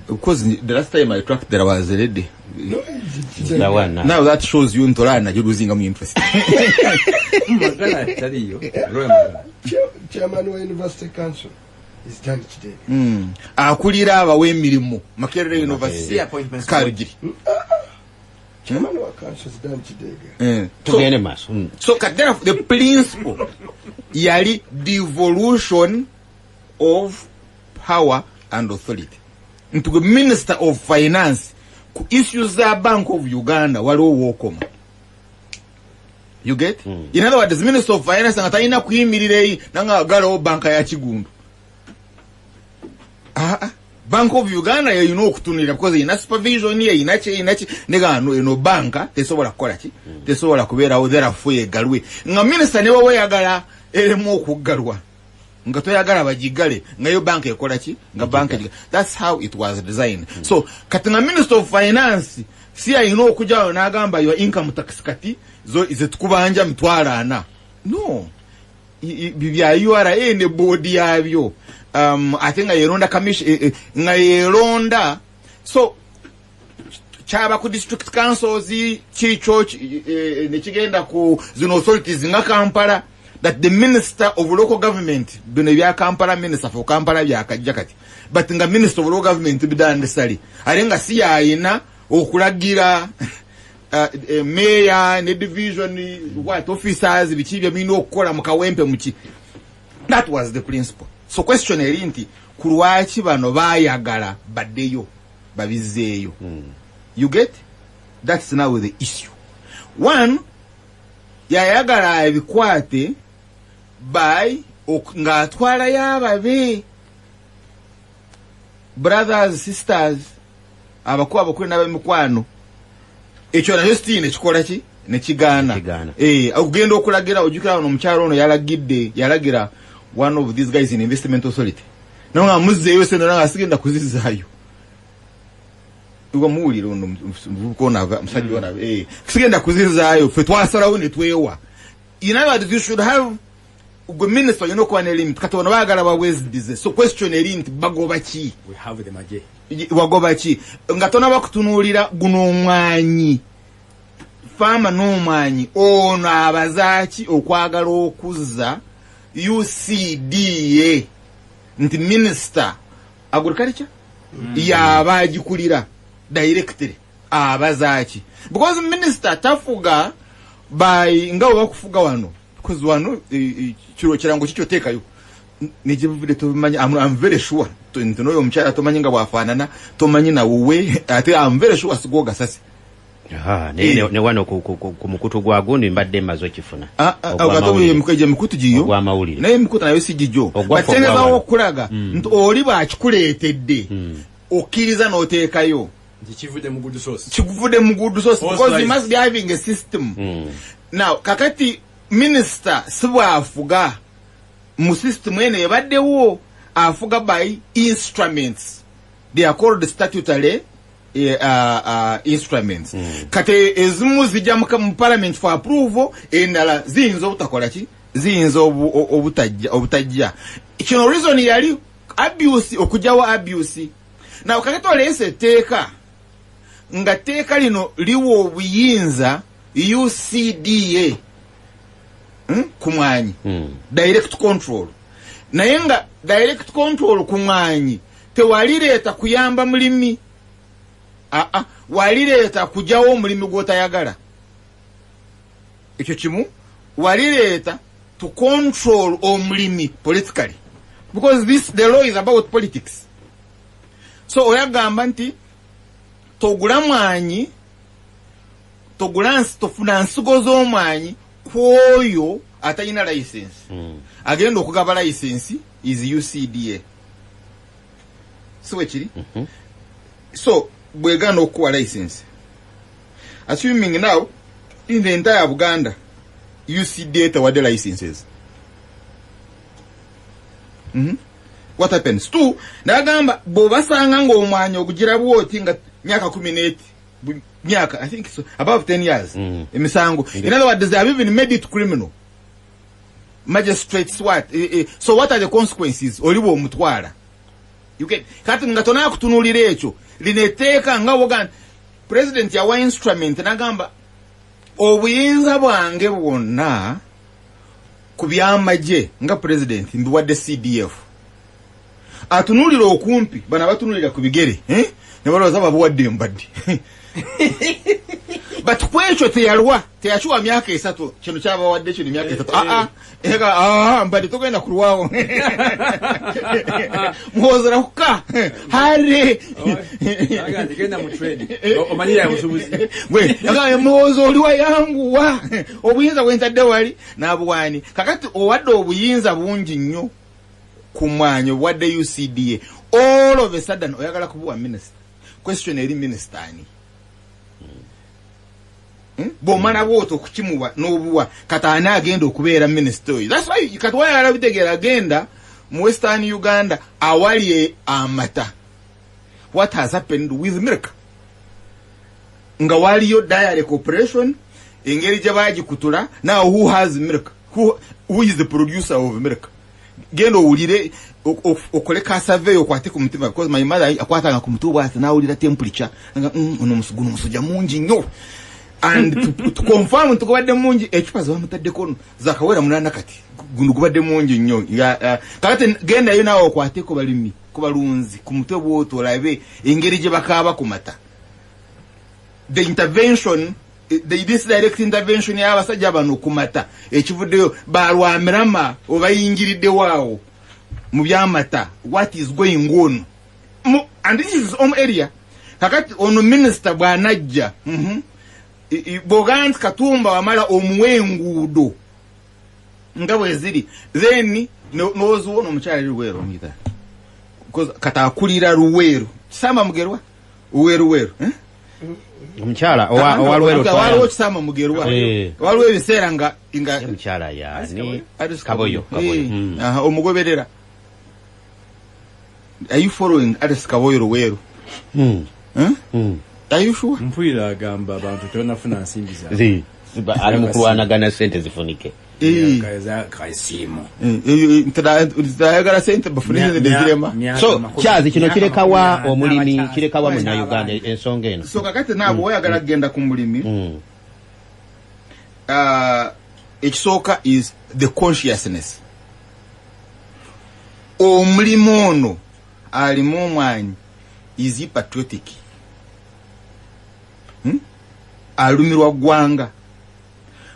Speaker 2: because the last time I tracked there was a lady.
Speaker 4: No,
Speaker 2: now that shows you Ntolana you're losing some interest.
Speaker 4: Chairman wa University Council is done today.
Speaker 2: Akulira abawe emirimu Makerere University appointments Karugiri.
Speaker 4: Chairman wa council is done today.
Speaker 1: Tugende maso.
Speaker 2: So the principle yali devolution of power and authority. Into the Minister of Finance ku issues the Bank of Uganda waliwo wokoma. You get? In other words, the Minister of Finance ngatalina kuyimirire nanga galo banka ya Kigundu. Bank of Uganda you know okutunira because ina supervision ye inache nega no banka tesobola kukola ki tesobola kubeera therefore egalwe nga minister ne wowe yagala elemu okugalwa nga toyagala bagigale nga yo banka ekola ki nga banka that's how it was designed. So kati nga Minister of Finance si ayina okujayo n'agamba your income tax kati zo izetukubanja mitwala ana no bibya URA ne board yabyo I think Yeronda commission Yeronda so chaba ku district councils chicho nechigenda ku zino authorities nga Kampala that the minister of local government bino bya Kampala minister for Kampala bya kajakati but nga minister of local government bidande sali alenga si ayina okulagira mayor ne division what officers bichibya mino okukola mukawempe muki. That was the principle. So question erinti kulwaki bano bayagala baddeyo babizeeyo. You get? That's now the issue. One, yayagala ebikwate by nga atwala yababe brothers sisters abakuba bakwe n'abemikwano ekyo nakyo sitine kikola ki nekigaana okugenda okulagira ojjukira ono omukyalo ono yalagira one of these guys in investment authority naye nga muzzeeyo sente nga asigenda kuzizaayo uwa muwulire ono musajja ona sigenda kuzizaayo ffe twasalawo ne twewa in other words you should have gwe minister olina okuba ne limit kati ono baagala bawezidize so question eri nti bagoba ki wagoba ki nga tonaba kutunuulira guno omwanyi faama n'omwanyi ono abazaaki okwagala okuzza UCDA nti minister agriculture yaba agikulira directly abazaaki because minister tafuga by nga wakufuga wano because wano kiro kirango kikyo teekayo nijibuvide tumanyi I'm very sure ntonoyo omukyala tomanyi nga bwafaanana tomanyi na wuwe ate I'm very sure sigoga sasi
Speaker 1: ne wano ku mukutu gwa gundi mbadde mazo kifuna
Speaker 2: ogatoye mukeje mukutu giyo
Speaker 1: gwa mawulire
Speaker 2: naye mukutu nayo sigijo batengeza okulaga nti oli bakikuleetedde okkiriza n'oteekayo
Speaker 3: kivude mu good source
Speaker 2: because you must be having a system now kakati minister sibwafuga mu system ene yabaddewo afuga by instruments they are called statutory instruments kate ezimu zijja mu parliament for approval endala ziyinza obutakola ki ziyinza obutajja kino reason yali abuse okujawo abuse na kakati olese etteeka nga teeka lino liwo obuyinza UCDA kumwanyi direct control naye nga direct control kumwanyi tewalireeta kuyamba mulimi walireeta kujawo omulimi gw'otayagala ekyo kimu walireeta to control omulimi politically because the law is about politics so oyagamba nti togula mwanyi tofuna nsigo z'omwanyi kwoyo atayina license agenda okugaba license is UCDA so ekiri so bwegana okuwa license assuming now in the entire Buganda UCDA tewade licenses what happens to nagamba bobasanga ngo omwanyi ogugira bwoti nga myaka 18 myaka I think so above 10 years emisango in other words they have even made it criminal magistrates what so what are the consequences olibo omutwala you get kati ngatona kutunulira ekyo lineteeka nga Buganda president ya wa instrument nagamba obuyinza bwange bwonna ku byamaje nga president mbiwadde CDF atunulira okumpi bana batunulira ku bigere ne baloza babuwadde mbadde but kwekyo teyachuwa myaka 3 kino kyabawadde kino myaka 3 mbadde togenda kulwawo muhozera kuka hare
Speaker 3: agenda mu trade omanyira ya musubuzi
Speaker 2: we muhozo oliwa yanguwa obuyinza bwentadde wali nabuwani kakati owadde obuyinza bungi nnyo kumwanyo wadde UCDA all of a sudden oyagala kubuwa minister question eri minister ani bomana bwoto kukimuwa n'obuwa katana agenda okubeera minister that's why katwa yala bitegera agenda mu Western Uganda awali amata what has happened with milk nga waliyo direct operation engeri jabaji kutula now who has milk who is the producer of milk gendo ulire okoleka survey okwate ku mutima because my mother akwatanga ku mutuba ati na ulira temperature nga ono musugunu musuja munji nnyo and to confirm tukubadde munji echupa za mutadde kono zakawera munana kati gundu kubadde munji nnyo kakati genda yo nawo okwate ko balimi ko balunzi ku mutwe bwoto labe engeri je bakaba ku mata the intervention this direct intervention ya basajja bano kumata ekivuddeyo balwamirama obayingiridde waawo mu byamata what is going on and this is home area kakati ono minister bwanajja Bogans Katumba wamala omwengudo nga bweziri then nozo ono mukyala Luweero ngita because katakulira Luweero sama mugerwa Luweero
Speaker 1: omukyala owalwero
Speaker 2: waliwo kisama mugerwa waliwo ebiseera nga
Speaker 1: omukyala yani
Speaker 2: Alice
Speaker 1: Kaboyo
Speaker 2: omugoberera. Are you following Alice Kaboyo Luweero? Are you sure?
Speaker 3: Mpwira agamba abantu tebannafuna nsimbi za
Speaker 1: ali mu kulwanagana sente zifunike.
Speaker 3: kaisimu
Speaker 2: ntayagala sente bafune zirema.
Speaker 1: So kyazi kino kirekawa omulimi kirekawa mu Uganda ensonga eno.
Speaker 2: So kakati nabo oyagala kugenda ku mulimi ekisooka is the consciousness. Omulimi ono alimu omwanyi is patriotic. Alumirwa gwanga.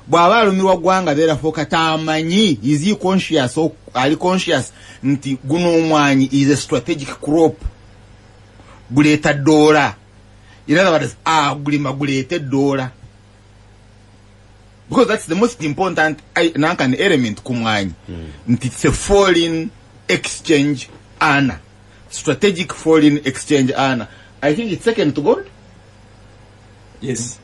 Speaker 2: Bwaba alumirwa gwanga therefore katamanyi is he conscious or ali conscious nti guno omwanyi is a strategic crop. Guleta dola. In other words, gulima gulete dola. Because that's the most important nankan element kumwanyi. Nti it's a foreign exchange earner. Strategic foreign exchange earner. I think it's second to gold.
Speaker 3: Yes.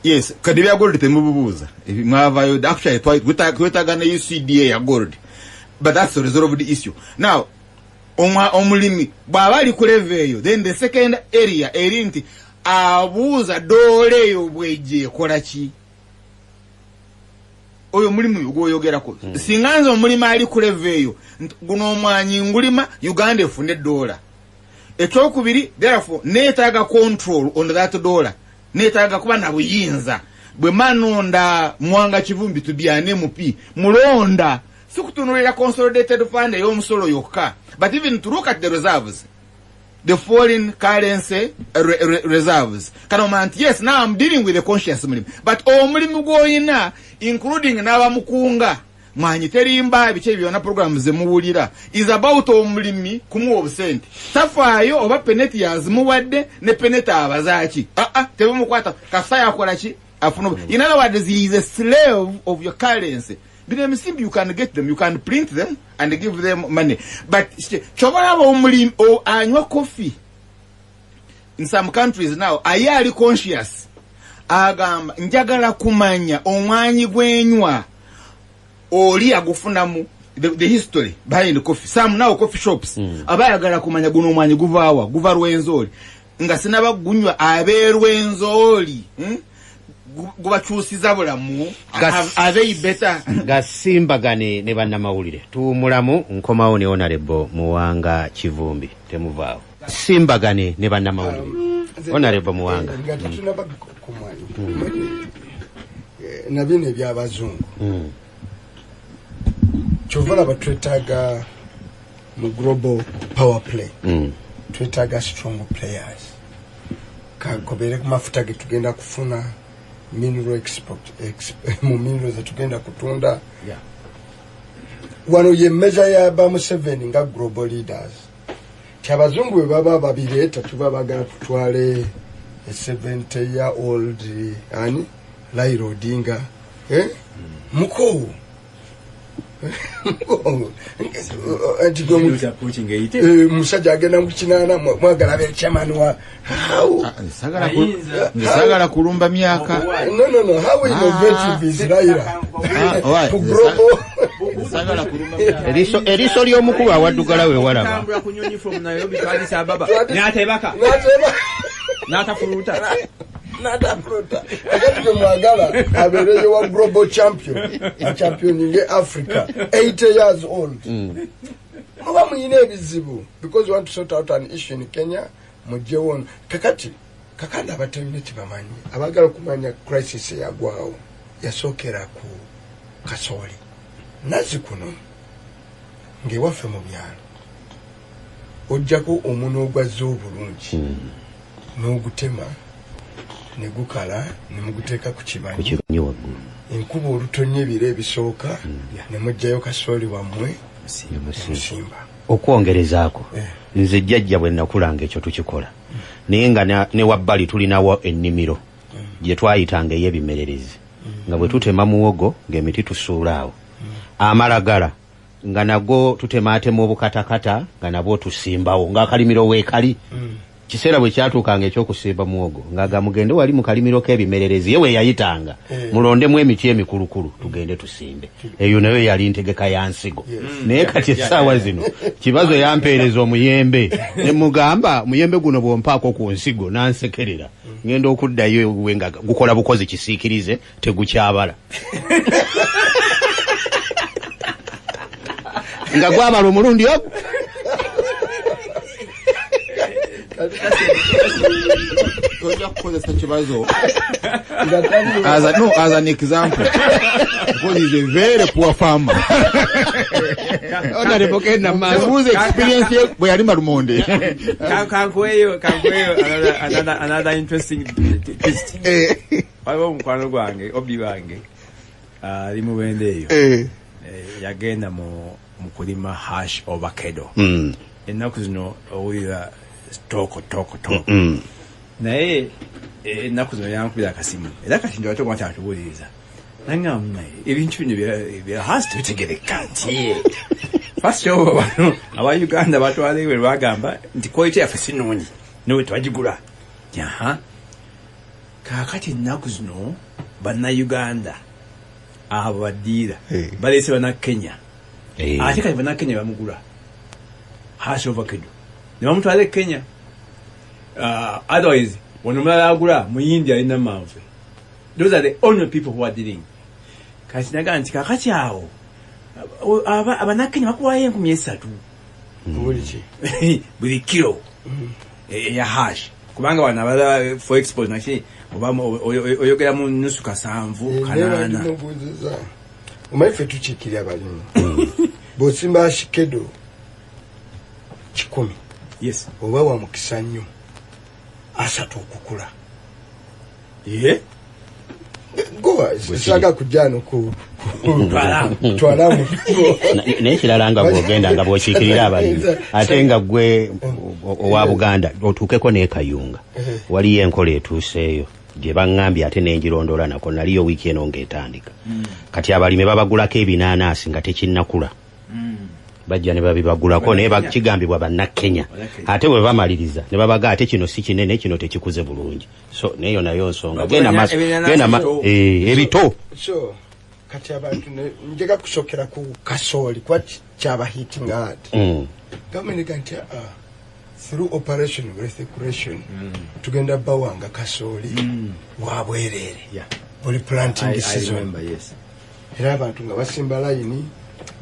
Speaker 2: Yes. Kadibia gold temububuza. If you have actually kwetagana UCDA ya gold. But that's the result of the issue. Now, omulimi bwabali kuleveyo. Then the second area erinti abuza dole yo bweje kolaki. Oyo mulimi ugoyogerako. Singanza omulimi ali kuleveyo. Guno omwanyi ngulima Uganda efune dola. Ekyokubiri therefore netaga control on that dollar. Netaga kuba na buyinza. Bwe manonda mwanga kivumbi tubyane mupi. Mulonda sikutunulira consolidated fund ey'omusolo yokka. But even to look at the reserves, the foreign currency reserves. Kanomanti, yes, now I'm dealing with the conscious mulimi. But omulimi gwoyina, including n'abamukunga, mwanyi terimba biche byona programs zemuwulira, is about omulimi kumuwa obusente. Tafaayo oba peneti yazimuwadde ne peneti abazaaki. Tebamukwata kasaya akola ki afuna. In other words, he is a slave of your currency. Bine simple, you can get them, you can print them and give them money. But chobola omulimi anywa coffee in some countries now ayali conscious agamba njagala kumanya omwanyi gwenywa oli agufunamu the history behind the coffee. Some now coffee shops abayagala kumanya guno omwanyi guvaawa guva Rwenzori nga sinaba gunywa aberwenzori gubakyusiza bulamu they better
Speaker 1: gasimbagane ne bannamawulire tuumulamu nkomawo ne Honorable Muwanga Kivumbi temuvaawo simbagane ne bannamawulire Honorable Muwanga
Speaker 4: na bino ebyabazungu kyovala batwetaaga mu global power play twetaaga strong players kakobere ku mafuta ge tugenda kufuna mineral export mu mineral za tugenda kutunda wano ye measure ya ba Museveni nga global leaders kyabazungu bwe baba babireta tuba bagala kutwale a 70-year-old ani Raila Odinga muko musajja agenda mukinana mwagala be chairman wa
Speaker 2: sagala kulumba myaka
Speaker 4: no how innovative is Raila
Speaker 2: sagala kulumba myaka
Speaker 1: eriso ly'omukulu awaddugala we walaba
Speaker 3: tambula kunyonyi from Nairobi Addis Ababa n'atebaka n'atafuruta
Speaker 4: agati mwagala abereyo wa global champion a champion in Africa 80 years old muba muyina ebizibu because you want to sort out an issue in Kenya mujewon kakanda abatemine tibamanyi abagala kumanya crisis yagwawo yasokera ku Kasoli nazi kuno ngewaffe mu byalo ojjako omuno ogwazza obulungi n'ogutema negukala nemuguteeka ku kibanyi
Speaker 1: waggulu
Speaker 4: enkuba olutonnya ebiro ebisooka nemugjayo kasooli wammwe musimba
Speaker 1: okwongerezaako nze jjajja bwe nakulanga ekyo tukikola naye nga ne wabbali tulinawo ennimiro gye twayitanga ey'ebimererezi nga bwe tutema muwogo ng'emiti tusuulaawo amalagala nga nago tutemaatema obukatakata nga nabwo tusimbawo ng'akalimiro weekali kiseera bwe kyatuukanga ekyokusiiba muwogo ng'aga mugende wali mu kalimiro k'ebimererezi ye we yayitanga mulondemu emiti emikulukulu tugende tusimbe eyo nayo yali ntegeka ya nsigo naye kati essaawa zino kibazo yampeereza omuyembe ne mugamba muyembe guno bw'ompaako ku nsigo nansekerera ngenda okuddayo we nga gukola bukozi kisiikirize tegukyabala nga gwabala omulundi ogwo
Speaker 2: tojja kukozesa kibazo as an example because he's a very poor farmer.
Speaker 1: Honorable Kenda Mas,
Speaker 2: whose experience here bwe yali malumonde.
Speaker 3: Kankuweyo another interesting twist. Waliwo mukwano gwange obi wange ali mu bende eyo yagenda mu kulima hash ovacado ennaku zino owulira toko naye ennaku zino yankubira akasimu era kati nti watoko atatubuuliriza nangamu naye ebintu bino bya hash tebitegereka nti first of all bano aba Uganda batwala ewe bagamba nti quality yaffe sinungi nawe twagigula yaha kakati ennaku zino bannayuganda abo baddiira baleese bannakenya ate kati bannakenya bamugula hash ovacado ne bamutwala Kenya. Otherwise wano mulala agula mu India alina manve. Those are the only people who are dealing. Kati naga nti kakati awo abanakenya bakuwayo 3,000 buli kilo ya hash kubanga wana bala for export nachi obama oyogera mu nusu kasanvu kanana
Speaker 4: umaife tuchikira balimi bosimba shikedo 10
Speaker 3: yes
Speaker 4: oba wa mukisa nnyo asatu okukula goa saga kujano ku twalamu
Speaker 1: n'ekirala nga bw'ogenda nga bw'okiikirira abalimi ate nga gwe owa Buganda otuukeko n'ekayunga waliyo enkola etuuseeyo gye baŋŋambye ate n'engirondoola nako naliyo wiiki eno ng'etandika kati abalimi babagulako ebinaanaasi nga tekinnakula bajja ne babibagulako naye bakigambibwa bannakenya ate bwe bamaliriza ne babaga ate kino si kinene kino tekikuze bulungi so neyo nayo nsonga genda ebito
Speaker 4: so kati abantu njega kusokera ku kasooli kwa kyaba hitting hard government kanti through operation restoration tugenda bawanga kasooli wabwerere buli planting season era abantu nga basimba line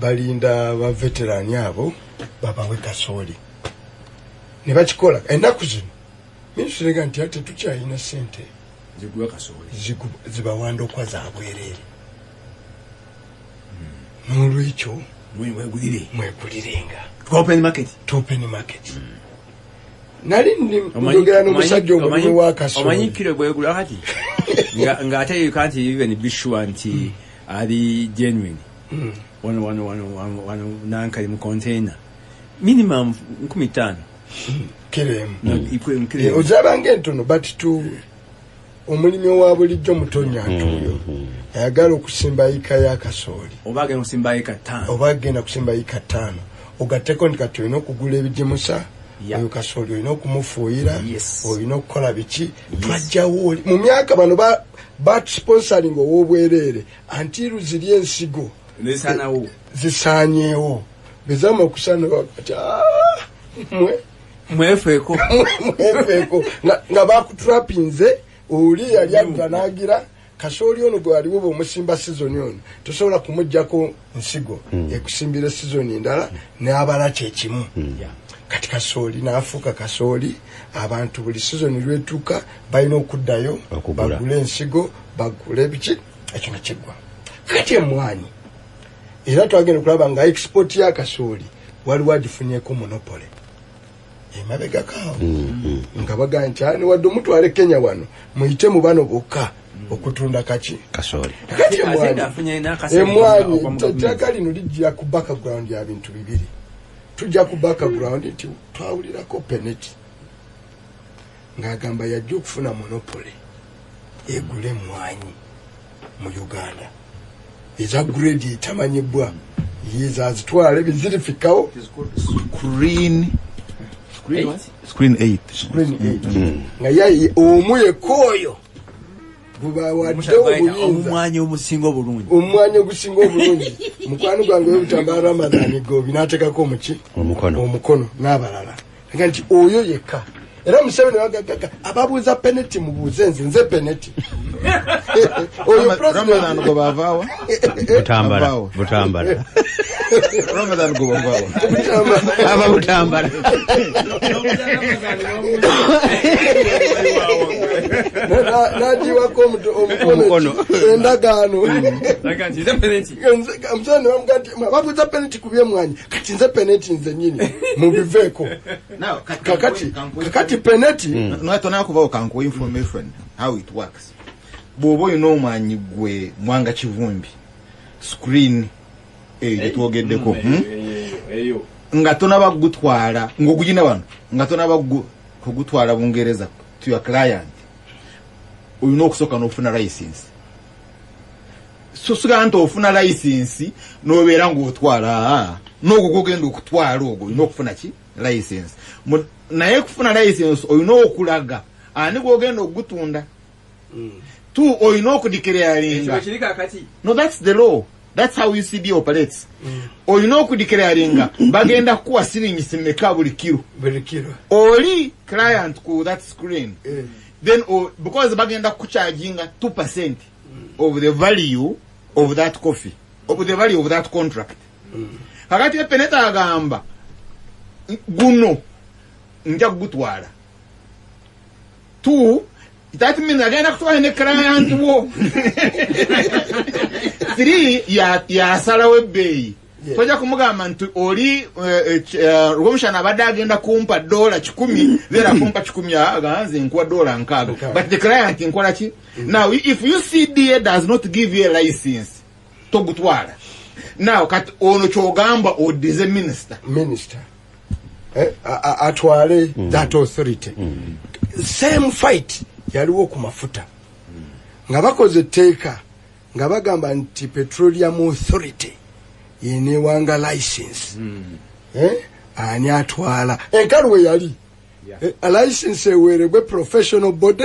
Speaker 4: balinda ba veterani abo babawe kasooli ne bakikola ennaku zino minisitule nti ate tukyayina sente
Speaker 3: zigula kasooli
Speaker 4: zibawandokwa zabwerere n'olwekyo mwekulirenga open market nali njogera n'omusajja omulimu wa kasooli
Speaker 3: omanyi kilo bwegula kati nga ate you can't even be sure nti ali genuine one nankali mu container minimum 15
Speaker 4: kirem ozabange entono but to omulimi wa bulijjo mutonya ntuyo ayagala okusimba ika ya kasooli
Speaker 3: obagenda kusimba ika 5 ogateko ndikati olina okugula ebijimusa oyo kasooli olina okumufuuyira olina okukola biki twajjawo mu myaka bano sponsoring ow'obwereere antiru ziri ensigo zisanyeewo bezama okusana kati mwefeeko
Speaker 4: nga bakutrapinze oli yali adda n'agira kasooli ono gwe waliwo bw'omusimba sizoni ono tosobola kumuggyako nsigo ekusimbira sizoni endala n'abala kyekimu kati kasooli n'afuuka kasooli abantu buli sizoni lwetuuka balina okuddayo bagule ensigo bagule ebiki ekyo nekiggwa kati emwanyi era twagenda okulaba nga export ya kasooli waliwo agifunyeko monopole emabega kawo nga bagaa nti wadde omutwale Kenya wano muyite mu bano bokka okutunda kaki
Speaker 1: kasooli
Speaker 4: kati emwanyi ettaka lino lijja ku background ya bintu bibiri tujja ku background nti twawulirako peneti ng'agamba yajja okufuna monopole egule emwanyi mu Uganda eza grade etamanyibwa yiza azitwale bizirifikawo
Speaker 2: Screen 8.
Speaker 4: Nga yayi omuye koyo. Buba wadde
Speaker 3: omwanya omusinga obulungi.
Speaker 4: Omwanya ogusinga obulungi. Mukwano gwange webutambala Ramadan go binatekako muki? Omukono n'abalala. Nti oyo yekka. Era Museveni wagagaga ababuuza penalty mubuuze nze penalty. Oyo
Speaker 2: Ramadan go bavaawa.
Speaker 1: Butambala.
Speaker 2: Ramadan go bavaawa.
Speaker 1: Aba Butambala.
Speaker 4: Najiwako omukono endagaano. Museveni wamugati babuuza penalty kubye mwanya kati nze penalty nze nyini mubiveeko. Kakati penalty
Speaker 2: natona kubaho kanko information how it works. Bobo omwanyi gwe mwanga kivumbi screen tuogeddeko nga tona bagutwala ngokugina wano nga tona kugutwala Bungereza to your client uyina okusoka n'ofuna license. So siganto ofuna license nobeera ng'otwala n'okugenda okutwala ogwo uyina okufuna ki license. Naye kufuna license oyina okulaga ani gwogenda okugutunda. Tu oyina okudeclaringa. No, that's the law. That's how UCD operates. Oyina okudeclaringa bagenda kuwa siringisi meka buli kilo. Oli client ku that screen. Then because bagenda kucharginga 2% of the value of that coffee, of the value of that contract. Kakati peneta agamba guno nja gutwala. Tu that means agenda kutwala ne client wo. 3 ya salawe bei. Toja kumugamba nti oli Rwomshana abadde agenda kumpa $10 zera kumpa 10 aganze nkuwa $6. But the client nkola ki? Now if UCDA does not give you a license to gutwala. Now kat ono chogamba odize minister. Atwale that authority. Same fight yaliwo ku mafuta. Nga bakoze teeka nga bagamba nti Petroleum Authority yene wanga license. Ani atwala enkaluwe yali a license ewerebwe professional body.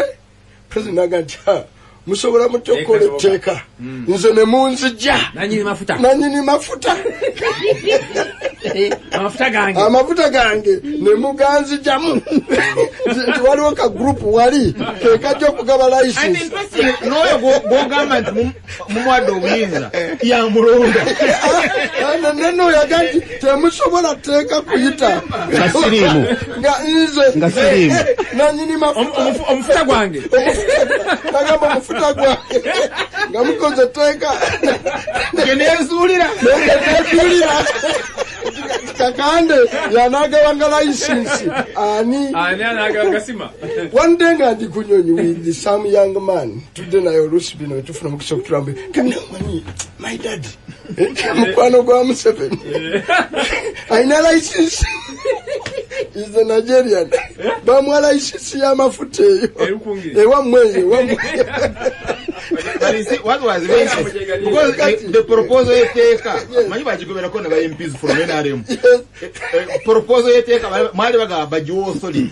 Speaker 2: President aganta musobola mutokole teeka nze ne munzija
Speaker 3: nanyini mafuta
Speaker 4: amafuta gange ne muganzijamu waliwo ka group wali kekajja okugaba license
Speaker 2: noyo gogamba nti mumwadde obuyinza ya mulonda
Speaker 4: neno yaganti temusobola teeka kuyita
Speaker 1: Gasirimu
Speaker 4: nga
Speaker 1: sirimu
Speaker 4: nanyini mafuta
Speaker 3: omufuta gwange
Speaker 4: nagamba omufuta gwange nga mukoze teeka
Speaker 2: genezuulira
Speaker 4: kakande yanagawanga license ani
Speaker 3: anagagasima.
Speaker 4: One day nga ndi kunyonyi with some young man today nayo olusi bino tufuna mukisa okutulambe kanamani my dad mukwano gwa Museveni aina license is a Nigerian bamwa license ya mafuta eyo
Speaker 2: But you see, what was racist? Because the proposal you take, many by you go to MPs from NRM. Proposal you take, my baga, but you authority.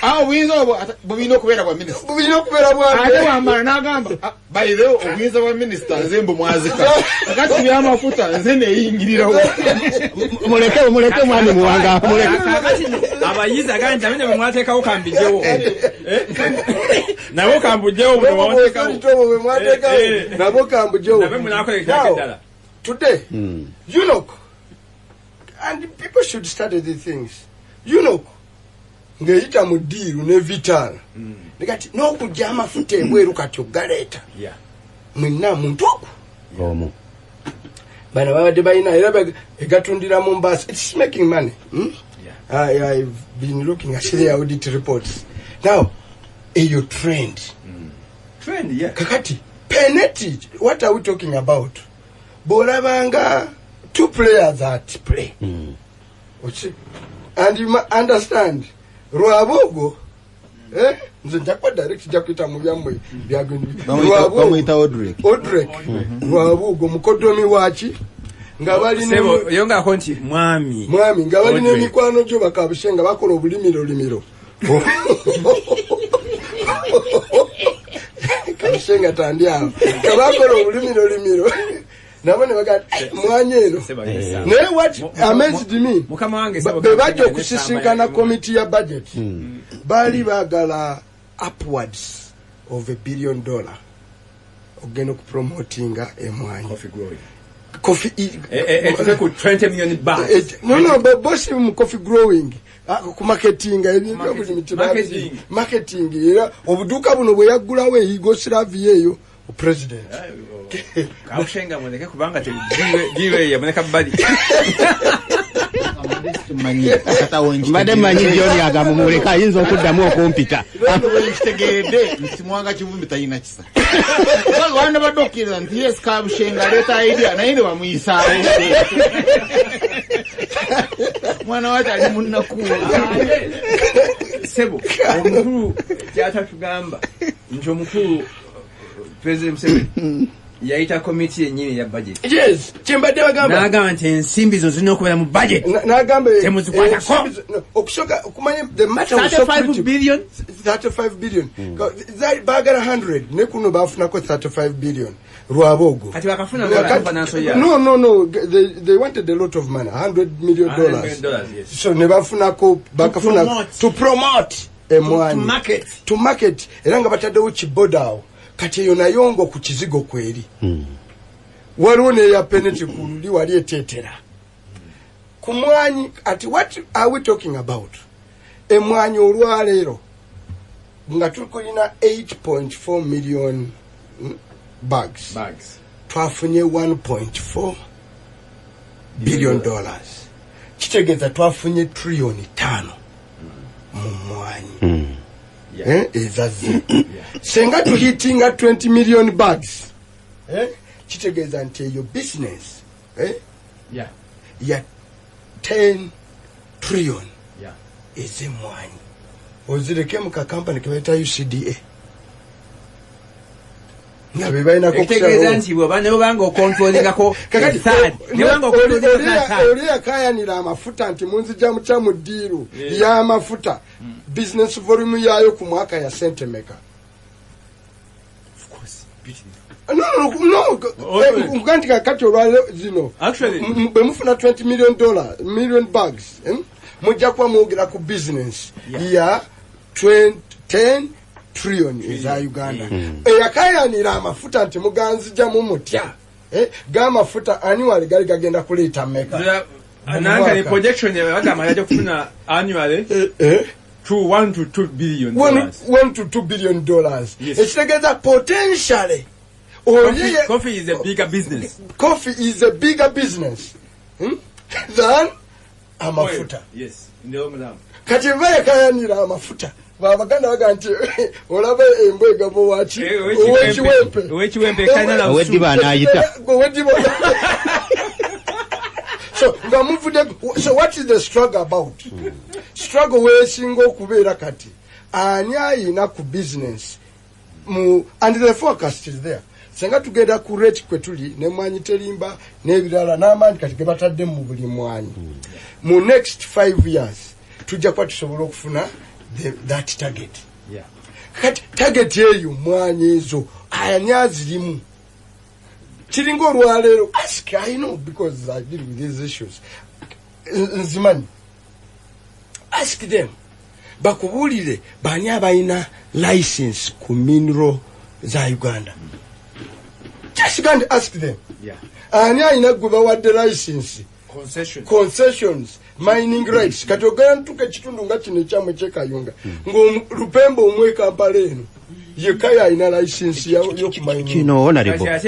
Speaker 2: Our wins over, but we know where our minister. We know where our by the wins of our minister, Zembo Mazika. I got to be on my foot and then they Moleka Mani Mwanga.
Speaker 3: Abayiza ganja mene mwateka ukambijewo. Nabo kambujewo mwateka.
Speaker 4: Nabo kambujewo.
Speaker 3: Nabo munakole kaketala.
Speaker 4: Today, you know, and people should study these things. You know, ngeita mudiru ne vital. Negati no kujama fute bweru katyogaleta.
Speaker 3: Yeah.
Speaker 4: Mwina muntu oku.
Speaker 1: Gomu.
Speaker 4: Bana babadde balina era egatundira Mombasa. It's making money. I've been looking at the audit reports. Now, you trend.
Speaker 3: Trend, yeah.
Speaker 4: Kakati, penalty. What are we talking about? Bolabanga, 2 players at play. And you understand, Ruabogo, nzenjakwa direct jakwita mubyamwe byagindi.
Speaker 2: Bamwita Odrek.
Speaker 4: Ruabogo mukodomi wachi. nga bali
Speaker 3: sebo yonga konti mwami
Speaker 4: nga bali n'emikwano gyo bakabushenga bakola obulimiro kabushenga tandi awo kabakola obulimiro nabo ne baga mwanye eno naye what amazed me bebajja okusisinkana committee ya budget bali bagala upwards of $1 billion ogenda okupromotinga emwanyi coffee
Speaker 3: ku 20 million bags
Speaker 4: no but boss mu coffee growing ku marketing marketing era obuduka buno bwe yaggulawo Yugoslavia eyo o president
Speaker 3: kaushenga mweleke kubanga jiwe yaboneka bali
Speaker 1: mbadde manyi John yagamumuleka ayinza okuddamu okumpita
Speaker 2: kitegeredde nsimwanga kivumbi talina kisa wana badokira nti yes kabushenga leta idea naye ne bamuyisaawo mwana wata ali munnakuwa
Speaker 3: sebo omukulu kyatatugamba nti omukulu President Museveni yaita committee yenyini ya budget.
Speaker 4: Yes, chimbadde bagamba.
Speaker 3: Nagamba nti ensimbi zo zino okubera mu budget.
Speaker 4: Nagamba
Speaker 3: temuzikwatako.
Speaker 4: Okusoka kumanya the matter
Speaker 3: was 35 billion.
Speaker 4: 35 billion. Bagala 100 ne kuno bafunako 35 billion. Rwabogo.
Speaker 3: Kati bakafuna finance ya.
Speaker 4: No. They wanted a lot of money, $100 million.
Speaker 3: $100 million, yes.
Speaker 4: So ne bafunako bakafuna to promote emwanyi. To market. Era nga bataddewo kibodao. Kati yonayongo ku kizigo kweri waliwo ne ya penalty kululi wali etetera kumwanyi ati what are we talking about emwanyi olwaleero nga tukulina 8.4 million bags twafunye 1.4 billion dollars kitegeeza twafunye trillion 5 mu mwanyi ezazi senga tuhitinga 20 million bags kitegeeza nti eyo business ya 10 trillion ez'emwanyi ozireke mu kakampani kebaita UCDA nga be balinako
Speaker 3: kitegeeza nti bwe banobanga okontrolingako
Speaker 4: oli yakayanira amafuta nti munzija muca mu ddiiru y'amafuta business volume yayo ku mwaka ya centimeka nganti kakati olwaleero zino bwe mufuna $20 million bags mujja kuba mwogera ku business ya 10 trillion eza Uganda eyakayanira amafuta nti muganzijamu mutya g'amafuta annually gali gagenda kuleeta meka
Speaker 3: nanka ne projection yagamba yajja kufuna annually to $1 to $2 billion.
Speaker 4: $1 to $2 billion.
Speaker 3: Yes.
Speaker 4: Ekitegeeza potentially
Speaker 3: coffee is a bigger business.
Speaker 4: Coffee is a bigger business than amafuta.
Speaker 3: Yes. Ndio mulamu.
Speaker 4: Kati bayakayanira amafuta. Babaganda baga nti olaba embwa egabo wachi
Speaker 3: owekiwempe kanala
Speaker 1: owediba anayita
Speaker 4: so what is the struggle about? Struggle wesinga okubeera kati ani ayina ku business and the forecast is there. Senga tugenda ku rate kwetuli ne mwanyi terimba n'ebirala n'amaanyi kati ge batadde mu buli mwanyi mu next 5 years tujja kuba tusobola okufuna that target. Kati target eyo mwanyi ezo ani azirimu kiringa olwaleero ask I know because I deal with these issues nzimani ask them bakubulire bani abayina license ku mineral za Uganda. Just go and ask them. Ani ayina gwe bawadde license concessions mining rights kati ogenda ntuka ekitundu nga kino ekyamwe kyekayunga ng'olupembe omwe Kampala eno yekaya ayina license y'okumayinga
Speaker 1: kino honorable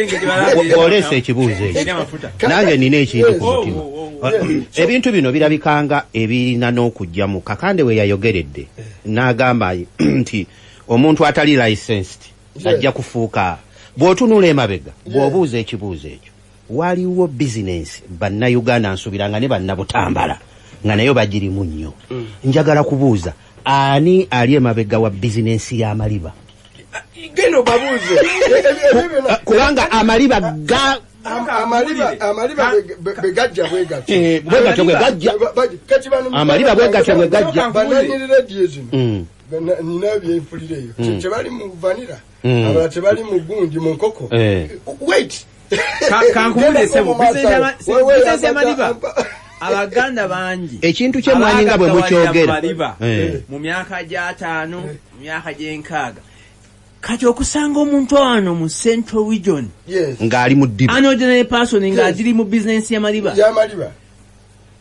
Speaker 1: olese ekibuuzo ekyo nange nina ekintu ku mutima ebintu bino birabikanga ebirina n'okujja mu kakande we yayogeredde n'agamba nti omuntu atali licensed ajja kufuuka bw'otunula emabega bw'obuuza ekibuuzo ekyo waliwo business bannayuganda nsubiranga ne bannabutambala nga nayo bagirimu nnyo njagala kubuuza ani ali emabega wa business y'amaliba
Speaker 4: geno babuuze
Speaker 1: kubanga amaliba
Speaker 4: amaliba begajja bwegatyo
Speaker 1: amaliba bwegatyo bwegajja
Speaker 4: bananyiri radio zino nina byenfulireyo tebali mu vanira abala tebali mu gundi mu nkoko wait
Speaker 3: kankubulese mu business y'amaliba abaganda bangi
Speaker 1: ekintu kyemwanyi nga bwe mukyogera
Speaker 3: mu myaka gya 5 mu myaka gy'enkaaga kati okusanga omuntu wano mu Central Region
Speaker 1: ng'ali mu ddiba
Speaker 3: an ordinary person ng'agiri mu business y'amaliba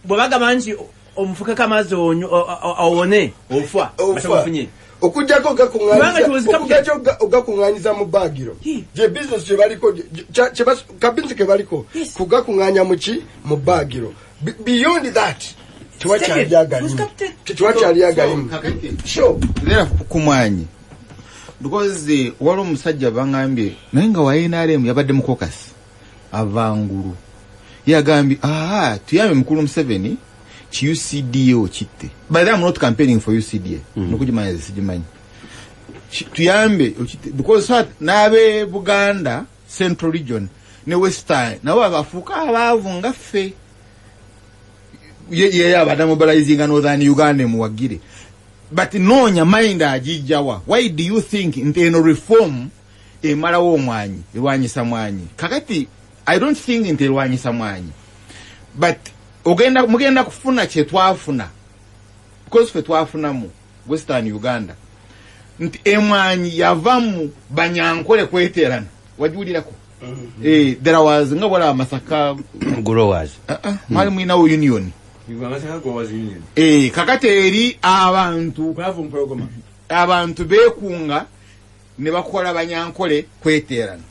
Speaker 3: bwe bagamba nti omufuka kamazi owone ofa batamufunye
Speaker 4: okujjako ogakuŋŋaanyiza mu baagiro gye business kyebaliko kabinzi kebaliko kugakuŋŋaanya muki mu baagiro beyond that tewakyali agalimu
Speaker 2: era kumwanyi because wali omusajja bangambye naye nga wa NRM yabadde mu caucus avangulu yagambye tuyambe mukulu Museveni ki UCDA kitte by the I'm not campaigning for UCDA nokujimanya sijimanyi tuyambe because nabe Buganda Central Region ne Western nawe abafuka abavu nga ffe ye abada mobilizing Northern Uganda muwagire but nonya mind ajijawa why do you think internal reform emala wo mwanyi elwanyisa mwanyi kakati I don't think elwanyisa mwanyi but mugenda kufuna kye twafuna because fe twafuna mu Western Uganda nti emwanyi yavamu banyankole kweterana wajulirako there was nga wala Masaka
Speaker 1: growers
Speaker 2: mali mwina union kakati eri abantu bekunga ne bakola banyankole kweterana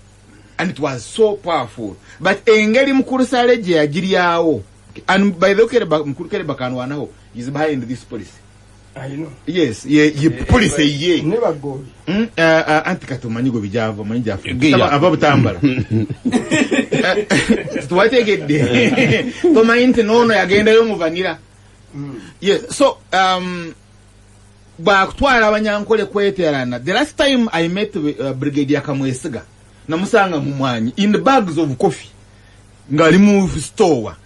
Speaker 2: and it was so powerful but engeri mukuru sale je agiriyawo and by the way mukuru kere bakanwanaho is behind this policy
Speaker 4: I know
Speaker 2: yes ye policy ye
Speaker 4: never go
Speaker 2: antikatumanigo bijavo manjafu ababutambala tuwategedde tomayinte nono yagenda yo muvanira yes so bakutwala abanyankole kweterana the last time I met Brigadier Kamwesiga namusanga mu mwanyi in the bags of coffee ngali mu store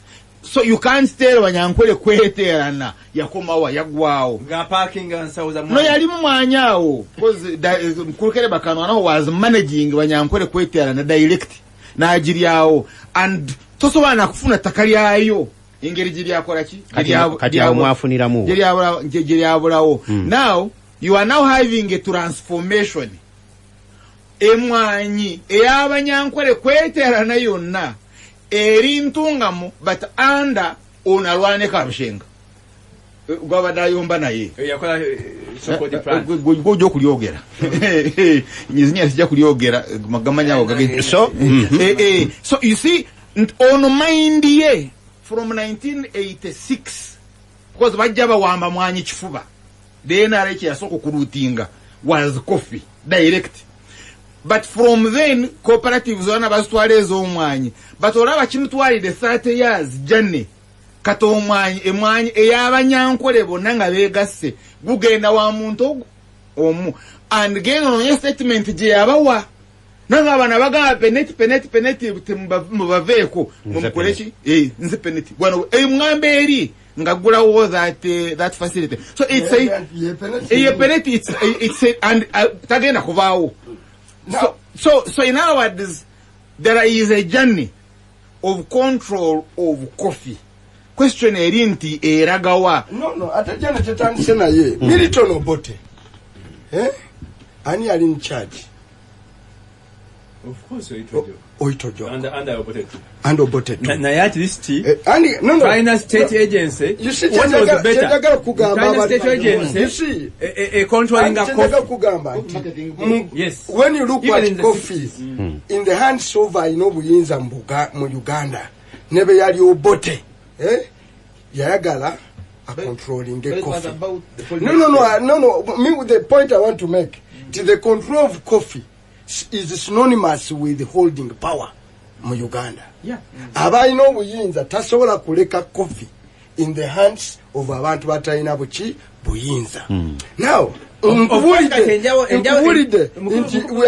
Speaker 2: so you can't tell abanyankole kweterana yakomawa yagwao
Speaker 3: nga parking ansauza
Speaker 2: no yali mu mwanyawo because mkulukere bakanwana was managing abanyankole kweterana direct na ajiriyawo and tosobana kufuna takalyayo ingeri jiryakola ki
Speaker 1: kati amwafuniramu
Speaker 2: jiryabulawo now you are now having a transformation emwanyi eyabanyankole kweterana yonna eri ntungamu but under onalwane kabushenga gwabadayomba naye
Speaker 3: yakola support plan
Speaker 2: gojo kulyogera nyizinya sija kulyogera magamanya ogage
Speaker 1: so
Speaker 2: so you see on mind ye from 1986 because bajaba wamba mwanyi kifuba then areke yasoko kurutinga was coffee direct but from then cooperatives wana basitwalezo omwanyi but olaba kimutwalide 30 years journey kato emwanyi eyabanyankole bonna nga begasse gugenda wa muntu omu and geno no statement je yabawa nanga abana bagaba peneti mubaveeko mumukoleki nzi peneti gwano emwambe eri ngagula wo that facility so it's a peneti it's and tagenda kuvaawo so in other words there is a journey of control of coffee question erinti eragawa
Speaker 4: no atajana tetandise naye Milton Obote ani ali in charge
Speaker 3: of course
Speaker 4: Oitojo
Speaker 3: and
Speaker 4: Obote
Speaker 3: na at least
Speaker 4: no
Speaker 3: finance state agency
Speaker 4: you see
Speaker 3: what was better
Speaker 4: tegagala kugamba
Speaker 3: state agency
Speaker 4: you see
Speaker 3: a controlling a coffee
Speaker 4: kugamba
Speaker 3: yes
Speaker 4: when you look at coffee in the hands of buyinza mbuga mu Uganda nebe yali Obote yayagala a controlling the coffee no me with the point I want to make to the control of coffee is synonymous with holding power mu Uganda abayina obuyinza tasobola kuleka coffee in the hands of abantu batalina buki buyinza. Now, we are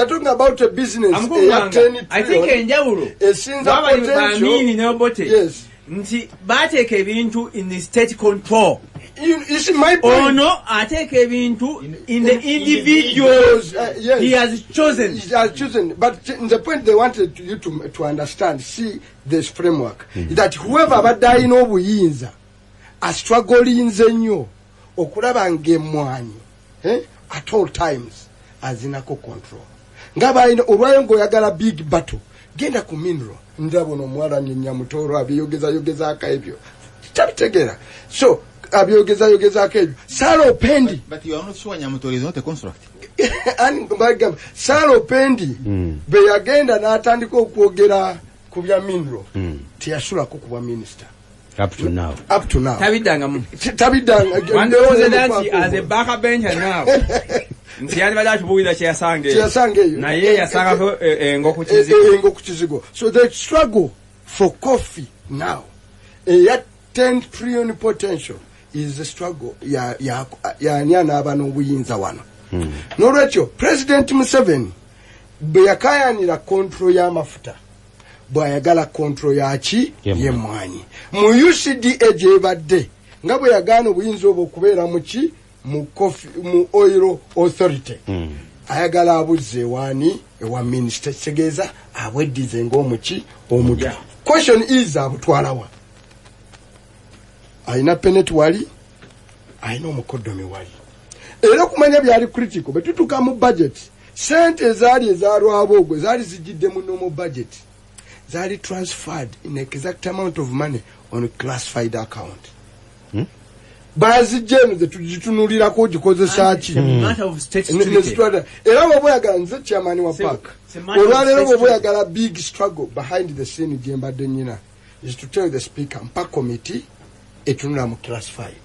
Speaker 4: talking about a business.
Speaker 3: I think enjawulo
Speaker 4: yes.
Speaker 3: Nti bateka ebintu in the state control.
Speaker 4: You see my point.
Speaker 3: Oh no, I take ebintu in the individuals.
Speaker 4: Yes.
Speaker 3: He has chosen.
Speaker 4: He has chosen. But the point they wanted you to understand, see this framework, that whoever abadde in obuyinza a struggling nnyo okulaba ng'emmwanyi at all times azinako control. Ngaba olwayo ng'oyagala big battle genda ku mineral ndabo n'omuwala Nyamutoro abiyogeza akaebyo tabitegera. So abiyogeza akaebyo Salo Pendi,
Speaker 2: but you are not sure Nyamutoro is not a construct.
Speaker 4: And Salo Pendi be yagenda n'atandika okwogera ku bya mineral teyasulako kuba minister
Speaker 1: up to now.
Speaker 3: Tabidanga. One presidency as a backup bench now. Ntiani badachi buwida chiyasange. Na ye yasanga ngoku chizigo.
Speaker 4: So the struggle for coffee now, at 10 trillion potential, is the struggle ya nyana abano buyinza wano. Norecho President Museveni beyakayanira control ya mafuta. Bwayagala control yachi yemwanyi mu UCDA jebadde nga bwe yagano buyinza obukubeera muki mu coffee mu oil authority ayagala abuze wani ewa minister segeza abwedize ng'omuki omuja. Question is abutwalawa aina penet wali aina omukodomi wali era kumanya byali critical betutuka mu budget sente ezaali ezalwabogwe zaali zijidde mu normal budget zali transferred in an exact amount of money on a classified account. Bazi jenu zetujitunulira ko gikozesa ki
Speaker 3: matter of state security.
Speaker 4: Era boboyagala nze chairman wa park olwalero boboyagala big struggle behind the scene jembadde nyina is to tell the speaker park committee etunula mu classified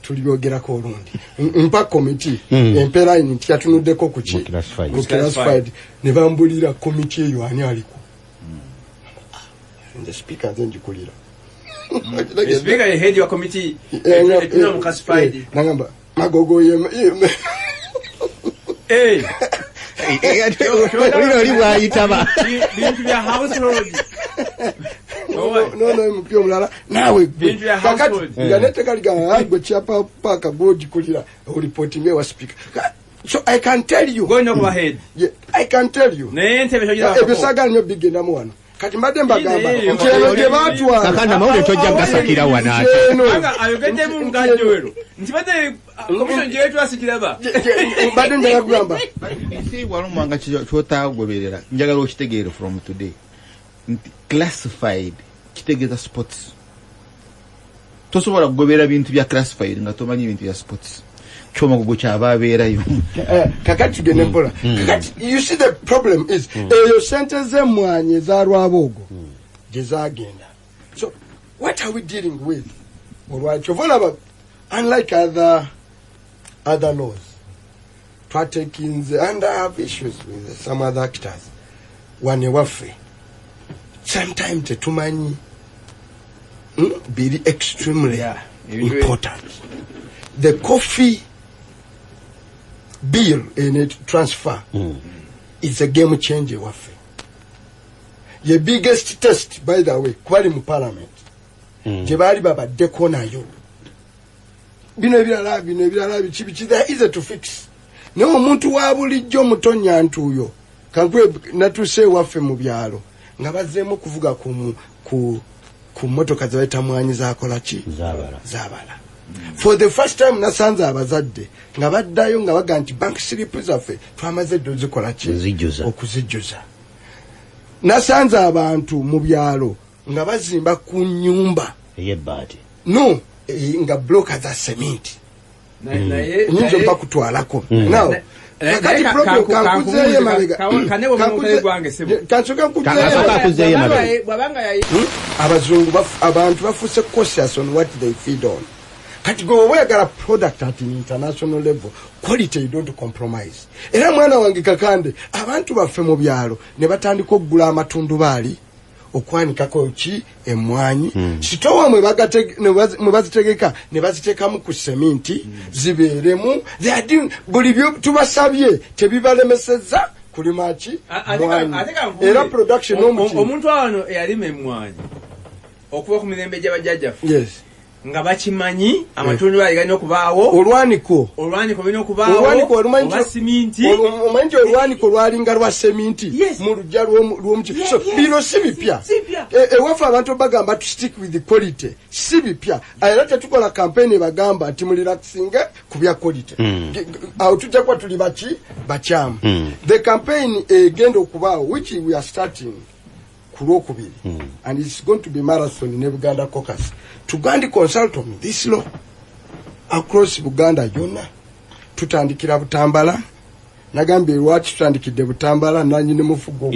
Speaker 4: tulibyogerako olundi mpa committee empera ini tyatunuddeko ku ki classified ne bambulira committee eyo ani aliko the speaker then jikulira
Speaker 3: the speaker head your committee etuna mu classified
Speaker 4: nangamba magogo ye
Speaker 1: oli bwayitaba
Speaker 3: bintu bya household.
Speaker 4: No, mpio mulala nawe kakati yanete kaliga gwe chapa paka board kulira reporting wa speaker. So I can tell you
Speaker 3: going over ahead.
Speaker 4: Yeah, I can tell you
Speaker 3: nente beshogira
Speaker 4: ebisaga nyo bigenda mu wano kati mbadde mbagamba nkyero gye batwala
Speaker 1: kakanda mawule tojja gasakira wanate
Speaker 3: anga ayogedde mu ngajjoero ntibadde commission jetu asikiraba
Speaker 4: mbadde njagamba
Speaker 2: isi walumanga kyotagoberera njagala okitegeere from today. Classified kitegeza sports tosobola kugobera bintu bya classified nga tomanyi bintu bya sports choma gogo kyababeerayo
Speaker 4: kakati gene mpola kakati you see the problem is eyo sente z'emmwanyi ezalwabogo gye zagenda. So what are we dealing with? Olwakyo volaba unlike other laws twatekinze and I have issues with some other actors wane waffe sometimes tetumanyi be extremely important. The coffee bill in it transfer is a game changer waffe. The biggest test by the way kwali mu parliament gye baali babaddeko nayo bino ebirala bikibi there is to fix. Naye omuntu wa bulijjo mutonya ntuuyo kankwe natuse waffe mu byalo nga bazzeemu kuvuga ku motoka zebayita mwanyi zakola ki zabala. For the first time nasanze abazadde nga baddayo nga baga nti bank slip zaffe twamaze ddo zikola ki okuzijjuza. Nasanze abantu mu byalo nga bazimba ku nyumba
Speaker 1: ey'ebbaati
Speaker 4: nga bloka za cement nyinza mpa kutwalako now kakati problem kankuzeeye mabega kansoka nkuzeeye mabega abazungu abantu bafuuse cautious on what they feed on. Kati gwe oyagala product at an international level quality you don't compromise. Era mwana wange kakande abantu baffe mu byalo ne batandika okugula amatundubaali okwanikako ki emmwanyi sitowa mwe bazitegeka ne baziteekamu ku seminti zibeeremu buli byo tubasabye tebibalemesezza kulima ki mwanyi era production
Speaker 3: omuntu wano eyalima emmwanyi okuva ku mirembe gy'abajjajjaffe nga bakimanyi amatundiro alina okubaawo olwaniko lulina okubaawo oba siminti
Speaker 4: omanyi nti olwaniko lwalinga lwa seminti mu lujja lw'omuki so bino si bipya ewaffe abantu bagamba to stick with the quality si bipya era tetukola campaign bagamba nti mulirakisinge ku bya quality awo tujja kuba tuli baki bakyamu the campaign egenda okubaawo which we are starting kulwokubiri and it's going to be marathon in Buganda caucus tugandi consult on this law across Buganda yonna tutandikira Butambala nagambye lwaki tutandikidde Butambala nanyi ne mufugo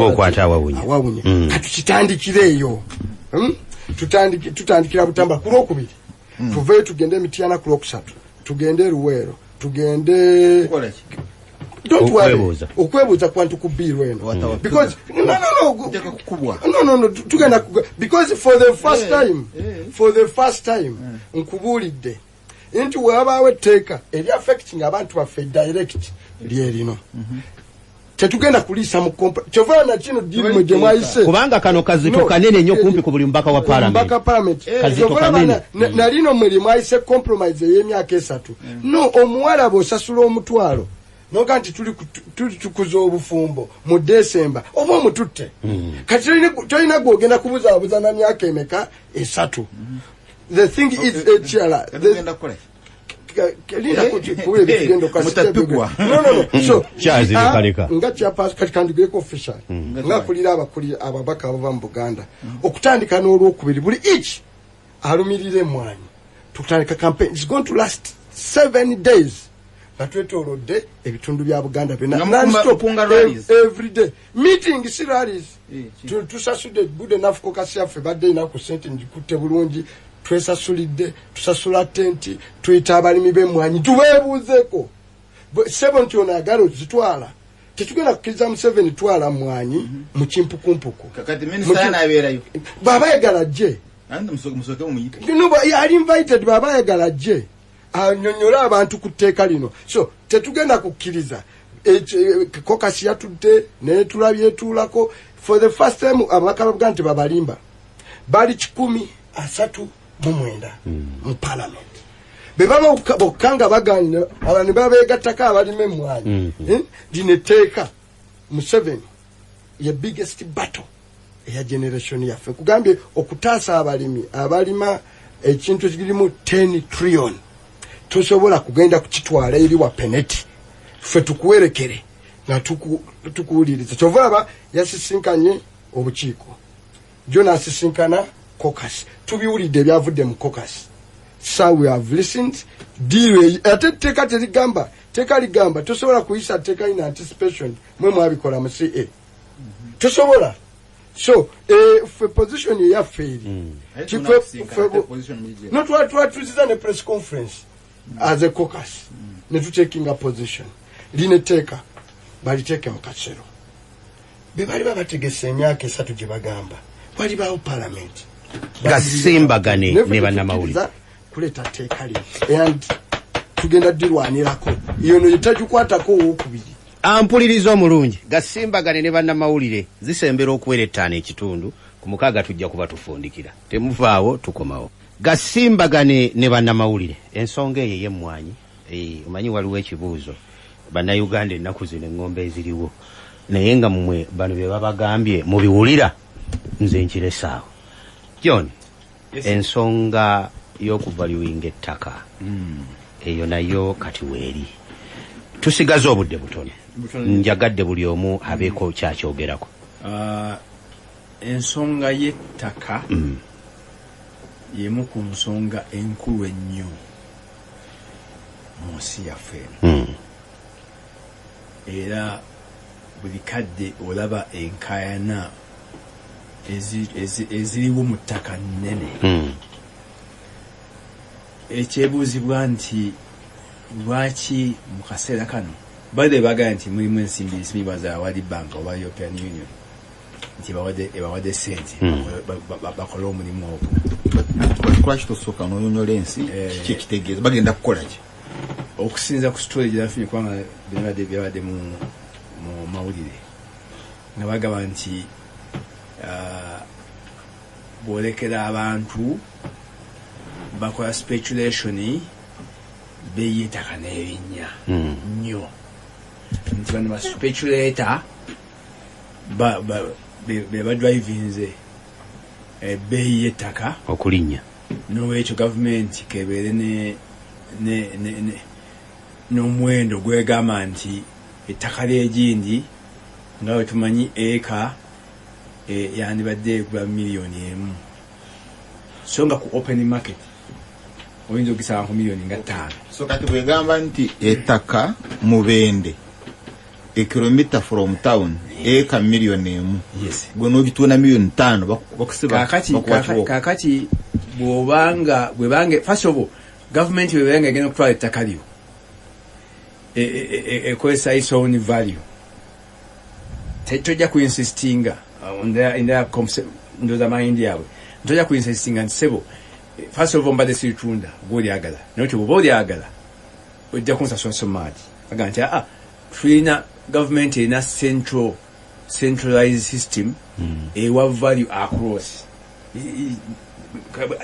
Speaker 1: okwata awawunye
Speaker 4: katukitandikire eyo tutandikira Butambala kulwokubiri tuveyo tugende Mityana kulwokusatu tugende Luweero tugende don't worry okwebuuza kwantu kubiirwa eno because no tugenda because for the first time nkubuulidde nti wabaawo etteeka eri affecting abantu baffe direct lyerino tetugenda kuliisa mu kyova na kino dirimu gye mwayise
Speaker 1: kubanga kano kazito kanene nnyo kumpi ku buli mubaka wa parliament kazito kanene
Speaker 4: nalino mwe mwayise compromise ey'emyaka 3 no omuwala bw'osasula omutwalo noga nti tuli tukuza obufumbo mu December oba omututte kati tolina gwogenda kubuzaabuza na myaka emeka 3 the thing is so nga kyapa kati kandigeko official nga kulira ababaka abava mu Buganda okutandika n'olwokubiri buli each alumirire emmwanyi tutandika campaign is going to last 7 days natwetolodde ebitundu bya Buganda every day meeting si rallies tusasudde good enough kokasi yaffe badde ina ku sente njikutte bulungi twesasulidde tusasula tenti tuyita abalimi b'emmwanyi tubeebuuzeeko sebo nti ono agala zitwala tetugenda kukkiriza Museveni twala mmwanyi mu kimpukumpuku bw'aba yagala jje ali invited bw'aba yagala jje anyonyola abantu ku tteeka lino so tetugenda kukkiriza kokasi yatudde naye tulabye tuulako for the first time ababaka bavuga nti babalimba bali 139 mu parliament bebaba bokkanga baganira abantu babeegattako abalima emmwanyi linetteeka Museveni ye biggest battle eya generation yaffe kugambye okutaasa abalimi abalima ekintu kirimu 10 trillion tosobola kugenda kukitwala eri wa peneti ffe tukuwerekere nga tukuwuliriza kyova yasisinkanye obukiiko jona asisinkana caucus tubiwulidde ebyavudde mu caucus so we have listened deal ate tteeka terigamba tteeka ligamba tosobola kuyisa tteeka in anticipation mwe mwabikola mu CA tosobola so ffe position eyaffe eri no twatuziza ne press conference as a caucus netu taking a position lineteka baliteke mu kasero bebali babategese emyaka 3 gye bagamba bali bawo parliament
Speaker 1: gasimbagane ne bannamawulire
Speaker 4: kuleta teeka lino and tugenda dirwanirako iyo no yitajukwatako okubiri
Speaker 1: ampulirizo omulungi gasimbagane ne bannamawulire zisembera okuwera ettaano ekitundu ku mukaaga tujja kuba tufundikira temuvaawo tukomawo gasimbagane ne bannamawulire ensonga eyo y'emmwanyi omanyi waliwo ekibuuzo bannayuganda ennaku zino engombe eziriwo naye nga mmwe bano bye babagambye mubiwulira nze nkiresaawo John ensonga y'okuvaluinga ettaka eyo nayo kati weeri tusigaze obudde butono njagadde buli omu abeeko kyakyogerako
Speaker 3: ensonga y'ettaka yemu ku nsonga enkulu ennyo mu nsi yaffe era buli kadde olaba enkaayana eziriwo mu ttaka nnene ekyebuuzibwa nti lwaki mu kaseera kano bade bagaya nti mulimu ensimbi zisimibwa za World Bank oba European Union nti bawadde sente bakole omulimu ogwo.
Speaker 2: Lwaki tosooka n'onyonyola ensi kiki ekitegeeza bagenda kukola ki?
Speaker 3: Okusinza ku story gye nafunye kubanga byabadde mu mawulire nga bagamba nti bwolekera abantu bakola speculation beeyetaka n'ebinnya nnyo nti bano ba speculator be badrivinze beeyetaka
Speaker 1: okulinnya
Speaker 3: n'olwekyo gavumenti kebeere n'omuwendo gwegamba nti ettaka ly'egindi nga bwe tumanyi eka yandibadde egula miliyoni emu so nga ku open market oyinza ogisanga ku miliyoni nga 5.
Speaker 2: So kati bwegamba nti ettaka Mubende kilomita from town eka miliyoni emu,
Speaker 3: yes,
Speaker 2: gwe n'ogitunda miliyoni 5 bakusiba
Speaker 3: kakati bwebange first of all government bwebange egenda okutwala ettaka lyo ekozesa its own value tojja kuinsistinga in their ndoza mind yaabwe tojja kuinsistinga nti sebo first of all mbadde siritunda gw'olyagala naye bw'oba olyagala ojja kunsasula so much aga nti tulina government erina centralized system ewa value across.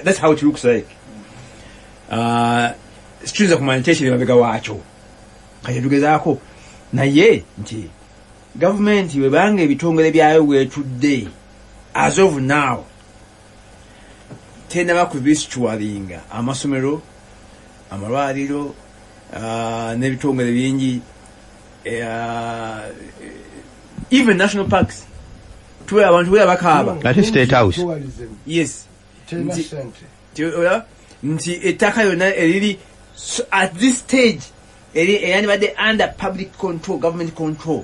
Speaker 3: That's how it looks like. Situza kumanya kyekiri mabega waakyo kati tugezaako naye nti government webanga ebitongole byayo bwetudde as of now tenda bakubisitualinga amasomero amalwaliro n'ebitongole bingi even national parks tuwe abantu bwe bakaaba
Speaker 1: ate state house
Speaker 3: yes nti ettaka yonna eriri at this stage eyandibadde under public control, government control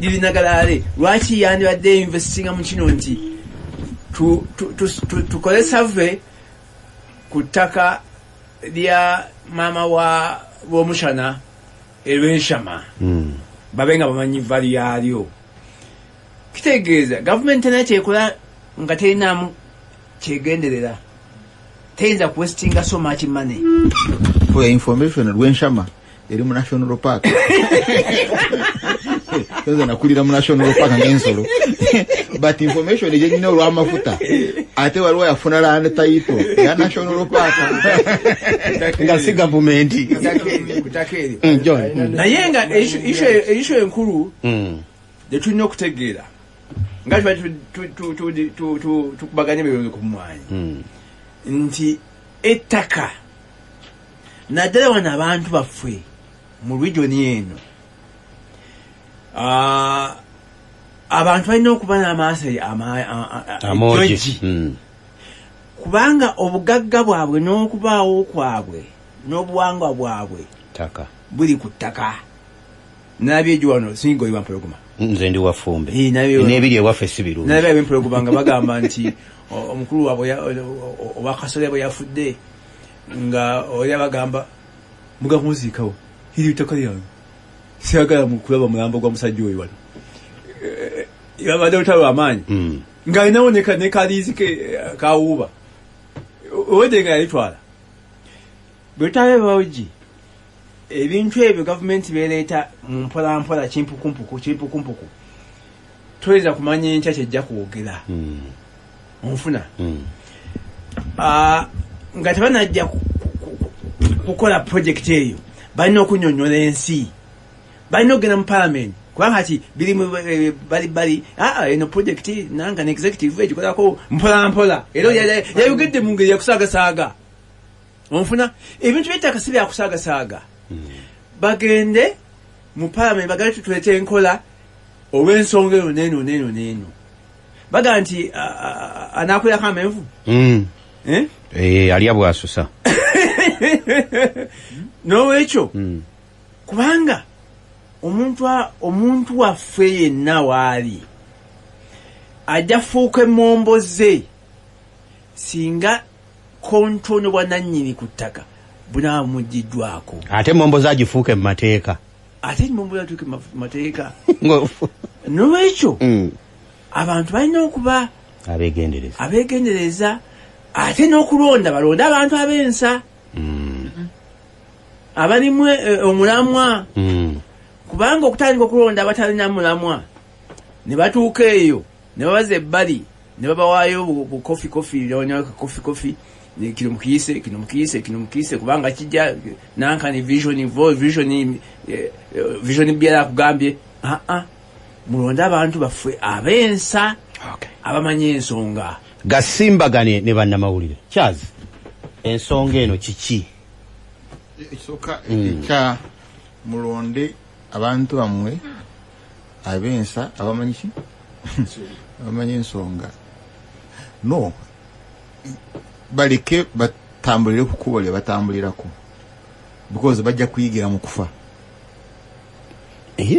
Speaker 3: lirinagalaale lwaki yandibadde investinga mu kino nti tukole survey ku ttaka lya maama w'omushana erw'enshama babe nga bamanyi value yaalyo. Kitegeeza gavumenti naye kyekola nga terinamu kyegenderera, teyinza kuwestinga so much money.
Speaker 2: For your information, Rwenshama eri mu national park. Kwanza nakulira mu national park ngensolo. But information je nyina olw'amafuta ate waliwo yafuna land title ya national park
Speaker 1: nga si government
Speaker 3: kutakeri
Speaker 1: John
Speaker 3: naye nga issue enkulu tulina okutegeera nga tukubaganya ebyo ku mwanyi nti ettaka naddala wano abantu baffe mu region eno abantu balina okuba n'amaaso amoji kubanga obugagga bwabwe n'okubaawo kwabwe n'obuwangwa bwabwe
Speaker 1: taka
Speaker 3: buli ku ttaka. Nalabye egyo wano singa oli wampologoma
Speaker 1: nze ndi wafumbe n'ebiri ewaffe si birungi.
Speaker 3: Nalabye ab'empologoma nga bagamba nti omukulu waabwe oba Kasole bwe yafudde nga oli abagamba mugamuziikawo iri ttaka lyange siyagala mu kulaba mulambo gwa musajja oyo wano yabadde olutalo amaanyi nga alinawo ne kaliizi kawuuba owedde nga yalitwala bwetabe bawugi ebintu ebyo gavumenti bereeta mu mpolampola kimpukumpuku toyinza kumanya enkya kyejja kwogera onfuna nga tebanajja kukola projekiti eyo balina okunyonyola ensi, balina okugenda mu palamenti kubanga ati bali eno projekiti nanga ne executive egikolako mpolampola era yayogedde mu ngeri yakusaagasaaga onfuna ebintu by'ettaka si byakusaagasaaga. Bagende mu palamenti bagale tutuleete enkola olw'ensonga eno neeno baga nti anaakulirako amenvu
Speaker 1: alya bwasusa
Speaker 3: n'olwekyo kubanga omuntu waffe yenna waali ajja fuuka emmomboze singa kontono bwanannyini ku ttaka bunaaba muggiddwako
Speaker 1: ate momboze agifuuke mu mateeka
Speaker 3: ate momboze atuuke mu mateeka n'olwekyo abantu balina okuba abeegendereza ate n'okulonda balonda abantu ab'ensa abalimu omulamwa kubanga okutandika okulonda abatalina mulamwa ne batuuka eyo ne babaza ebbali ne babawaayo bukofi kino mukiyise kubanga kijja nankani vision byala kugambye mulonde abantu baffe ab'ensa abamanyi ensonga
Speaker 1: gasimbagane ne bannamawulire Charles ensonga eno kiki
Speaker 2: ekisooka ekya mulonde abantu bamwe ab'ensa abamanyi ki abamanyi ensonga no baleke batambulire ku kkubo lye batambulirako because bajja kuyigira mu kufa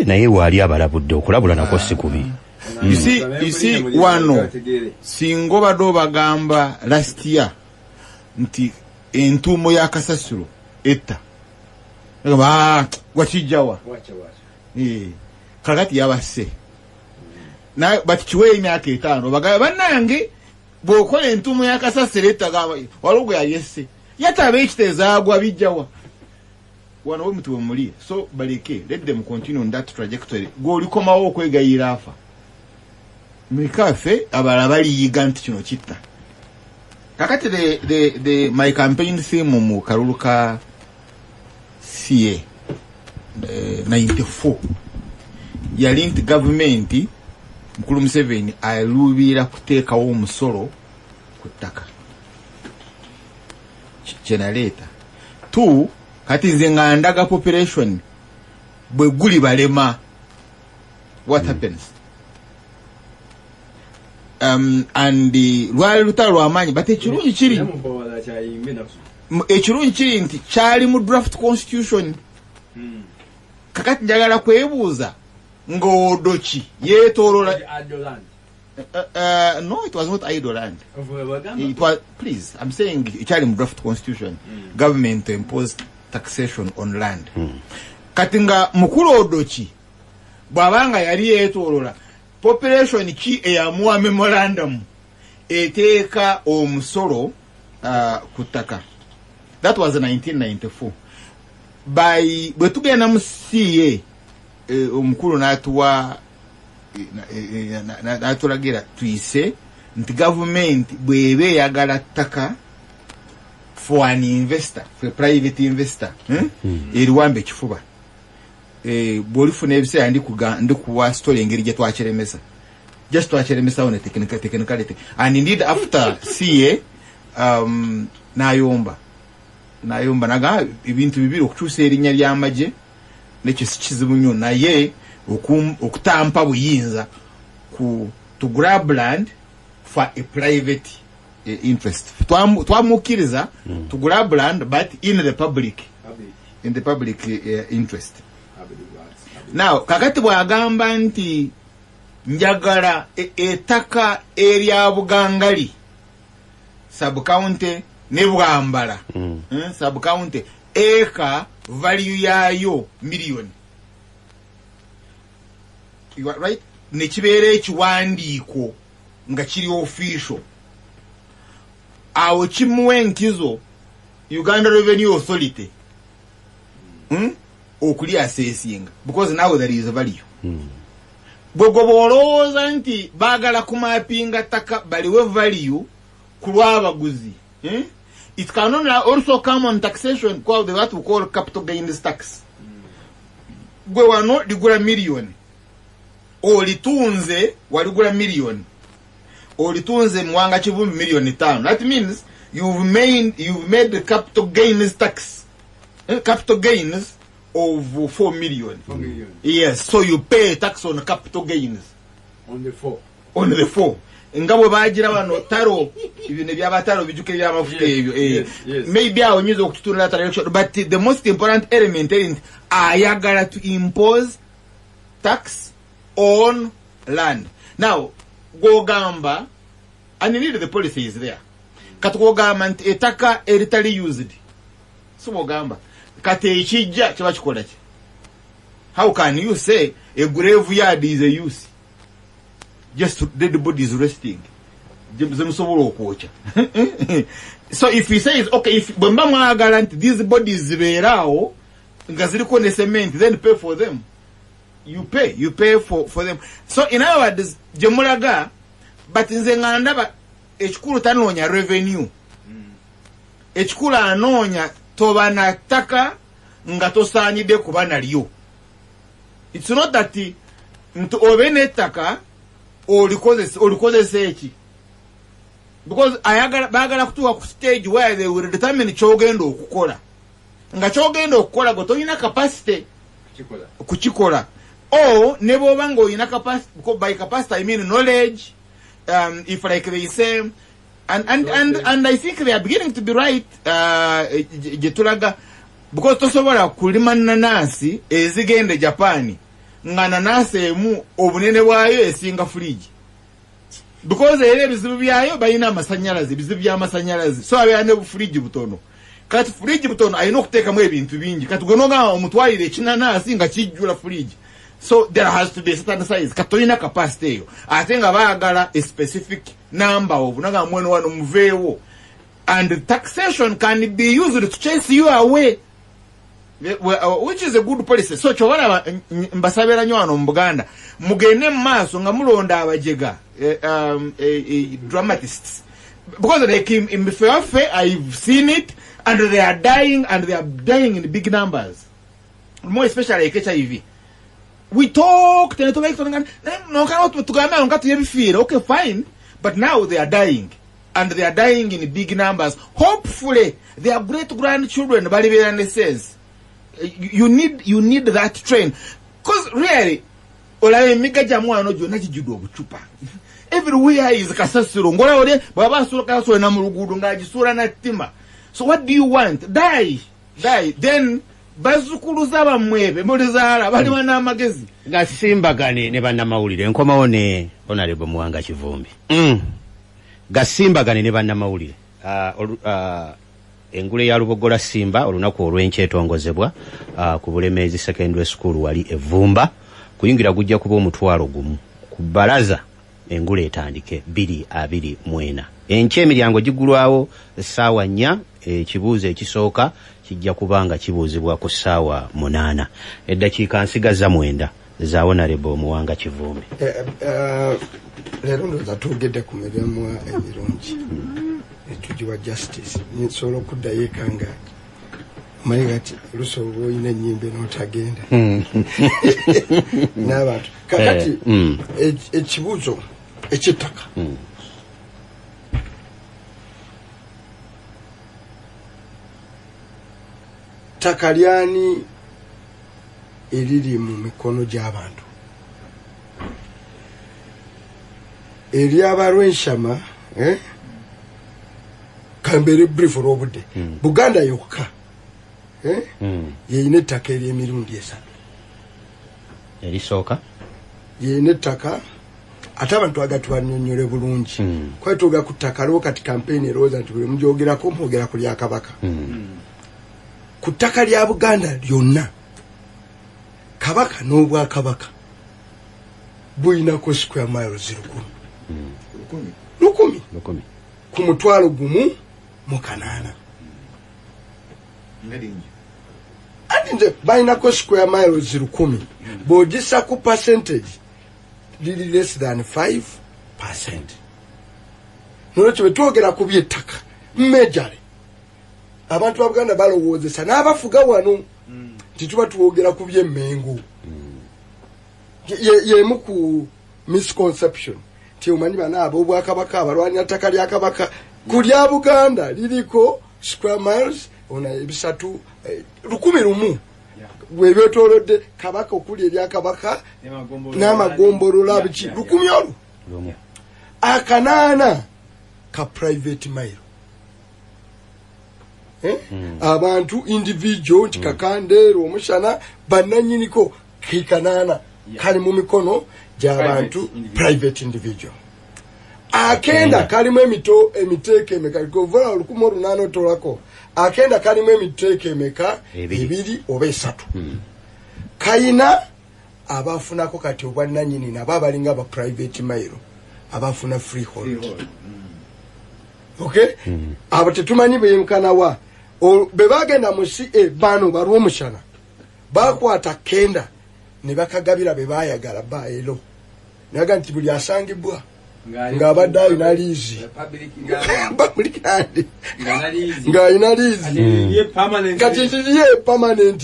Speaker 1: naye waali abalabudde okulabula nako si kubi
Speaker 2: you see wano singa obadde obagamba last year nti entuumo ya kasasiro etta gwakijjawa kakati yabasse bati kiweeyo emyaka 5 bagamba bannange bw'okola entuumo ya kasasiro etta waliwo gwe yali esse yataba ekiteezaagwa bijjawa wano we mutu muli so baleke let them continue on that trajectory gw'olikomawo okwegayira afa mikafe abala baliyiga nti kino kitta kakati my campaign theme mu kalulu ka CA 94 yali nti gavumenti mukulu Museveni aluubira kuteekawo omusolo ku ttaka generator 2 kati nze nga ndaga population bwe guli balema what happens and lwali lutalo lw'amaanyi bate ekirungi kiri nti kyali mu draft constitution kakati njagala kwebuuza ng'odoki yeetoolola no, it was not idle land. It was, please, I'm saying ikyali mu draft constitution government imposed taxation on land katinga mukulu odoki bwabanga yali yeetoolola population ki eyamuwa memorandum eteeka omusolo ku ttaka. That was 1994. By bwe tugenda mu CA omukulu n'atuwa n'atulagira tuyise nti government bw'eba eyagala ttaka for an investor, for a private investor, eriwamba ekifuba. Bw'olifuna ebiseera ndi kuwa story engeri gye twakyeremesa. Just twakyeremesa on a technicality. And indeed after CA n'ayomba naga ebintu bibiri okukyusa erinnya ly'amagye nekyo si kizibu nnyo naye okutampa buyinza to grab land for a private interest. Twamukkiriza to grab land but in the public interest. Now kakati bw'agamba nti njagala ettaka erya Bugangali sub-county ne Bwambala sub-county eka value yayo million. You are right. Nekibeera ekiwandiiko nga kiri official. Awo kimuwa enkizo Uganda Revenue Authority okuli assessing because now there is a value. Bwogoba olowooza nti baagala kumapinga ttaka baliwe value ku lw'abaguzi. It can also come on taxation called what we call capital gains tax. Gwe wano ligula million. Olitunze waligula million. Olitunze mwanga kivumbi million 5. That means you've made the capital gains tax. Capital gains of 4 million.
Speaker 3: 4 million.
Speaker 2: Yes, so you pay tax on capital gains.
Speaker 3: On the 4.
Speaker 2: On the 4. Ngabo bagira wano taro ibintu by'abataro bijuke by'amafuta ebyo maybe awo nyizo okututunula taro but the most important element is ayagala to impose tax on land. Now go gamba and indeed the policy is there kati go gamba nti ettaka eritali used so go gamba kati ekijja kiba kikola ki. How can you say a graveyard is a use? just dead bodies resting. So if he says, okay, if Bamba guarantee these bodies ziberawo, ngaziriko ne cement, then pay for them. You pay for them. So in other words, Jemulaga, but nze ngandaba ekikulu tanonya revenue. Ekikulu anonya tobana taka nga tosaanyide kuba nalyo. It's not that ntu obene taka olikozesa eki. Because bagala kutuwa ku stage where they will determine kyogenda okukola. Nga kyogenda okukola go toyina capacity kukikola. Or nebo bango ina capacity, by capacity I mean knowledge. If like they say, and I think they are beginning to be right. Jetulaga, because tosobola kulima nanasi ezigende Japani nga nanasi mu obunene bwayo esinga fridge. Because ere bizibu byayo bayina amasanyalaze, bizibu bya amasanyalaze. So abayane bu fridge butono. Kati fridge butono ayina okuteka mu ebintu bingi. Kati gonoga omutwalire kinanasi nga kijjula fridge. So there has to be a certain size. Katolina capacity. I think abagala a specific number of naga mweno wano mvewo. And taxation can be used to chase you away. Which is a good policy. So chowala mbasabera nyo wano mbuganda. Mugene maso nga mulonda abajega. Dramatists. Because they came in Mfeofe, I've seen it. And they are dying in big numbers. More especially HIV. We talked and okay, fine, but now they are dying, and they are dying in big numbers. Hopefully, their great grandchildren, Baliberane says, you need that train, because really, everywhere is kasasuro. So what do you want? Die, then. Bazukulu zaba mwebe mulizala bali wana amagezi
Speaker 1: gasimbagane ne bannamawulire enkomawo ne Honorable Muwanga Kivumbi gasimbagane ne bannamawulire engule ya Lubogola Simba olunaku olw'enkyetongozebwa ku Bulemeezi Secondary School wali Evumba kuyingira gujja kuba omutwalo gumu ku balaza engule etandike 2:24 enkye emiryango gigulwawo essaawa 4 ekibuuzo ekisooka kijja kubanga kibuuzibwa ku ssaawa 8 eddakiika nsigaza 9 za Honorable Muwanga Kivumbi.
Speaker 4: Leero ndoza twogedde ku mirimu emirungi etugiwa justice nsobola okuddayo ekanga omanyi kati olusobola olina ennyimba n'otagenda n'abantu kakati ekibuuzo eky'ettaka ttaka lyani eriri mu mikono gy'abantu ery'abalwenshama kambere brief olw'obudde Buganda yokka yeyina ettaka ery'emirundi 3
Speaker 1: erisooka
Speaker 4: yeyina ettaka ate abantu agatwannyonnyole bulungi kwetooga ku ttaka lwo kati campaign erowooza nti bwe mugyogerako mwogera ku lya Kabaka ku ttaka lya Buganda lyonna Kabaka n'Obwakabaka buyinako square miles 10 ku mutwalo gumu mu 8 ati nze bayinako square miles 10 bw'ogisa ku percentage liri less than 5%. Nolwekyo bwe twogera ku by'ettaka mmejale abantu ba Buganda balowoozesa n'abafuga wano tituba tuwogera ku by'emmengo yemu ku misconception ti omanyi bana ab'Obwakabaka abalwanya ttaka lya Kabaka ku lya Buganda liriko square miles ona 1,000 webyetoolodde Kabaka okuli erya Kabaka n'amagombolola biki 10 akanaana ka private mile abantu individual chikakande omushana bananyiniko kikanana kali mu mikono gy'abantu private individual akenda kalimu emiteeke emeka govora 18 tolako akenda kalimu emiteeke emeka 2 oba 3 kayina abafunako kati obwannanyini nabo abalinga aba private mail abafuna freehold. Okay? Abo tetumanyi benkanawa bebagenda mu CA bano barwomushana bakwata kenda ne bakagabira bebayagala baelo naga nti buli asangibwa ng'abadde alina liizi nga alina liizi kati ye permanent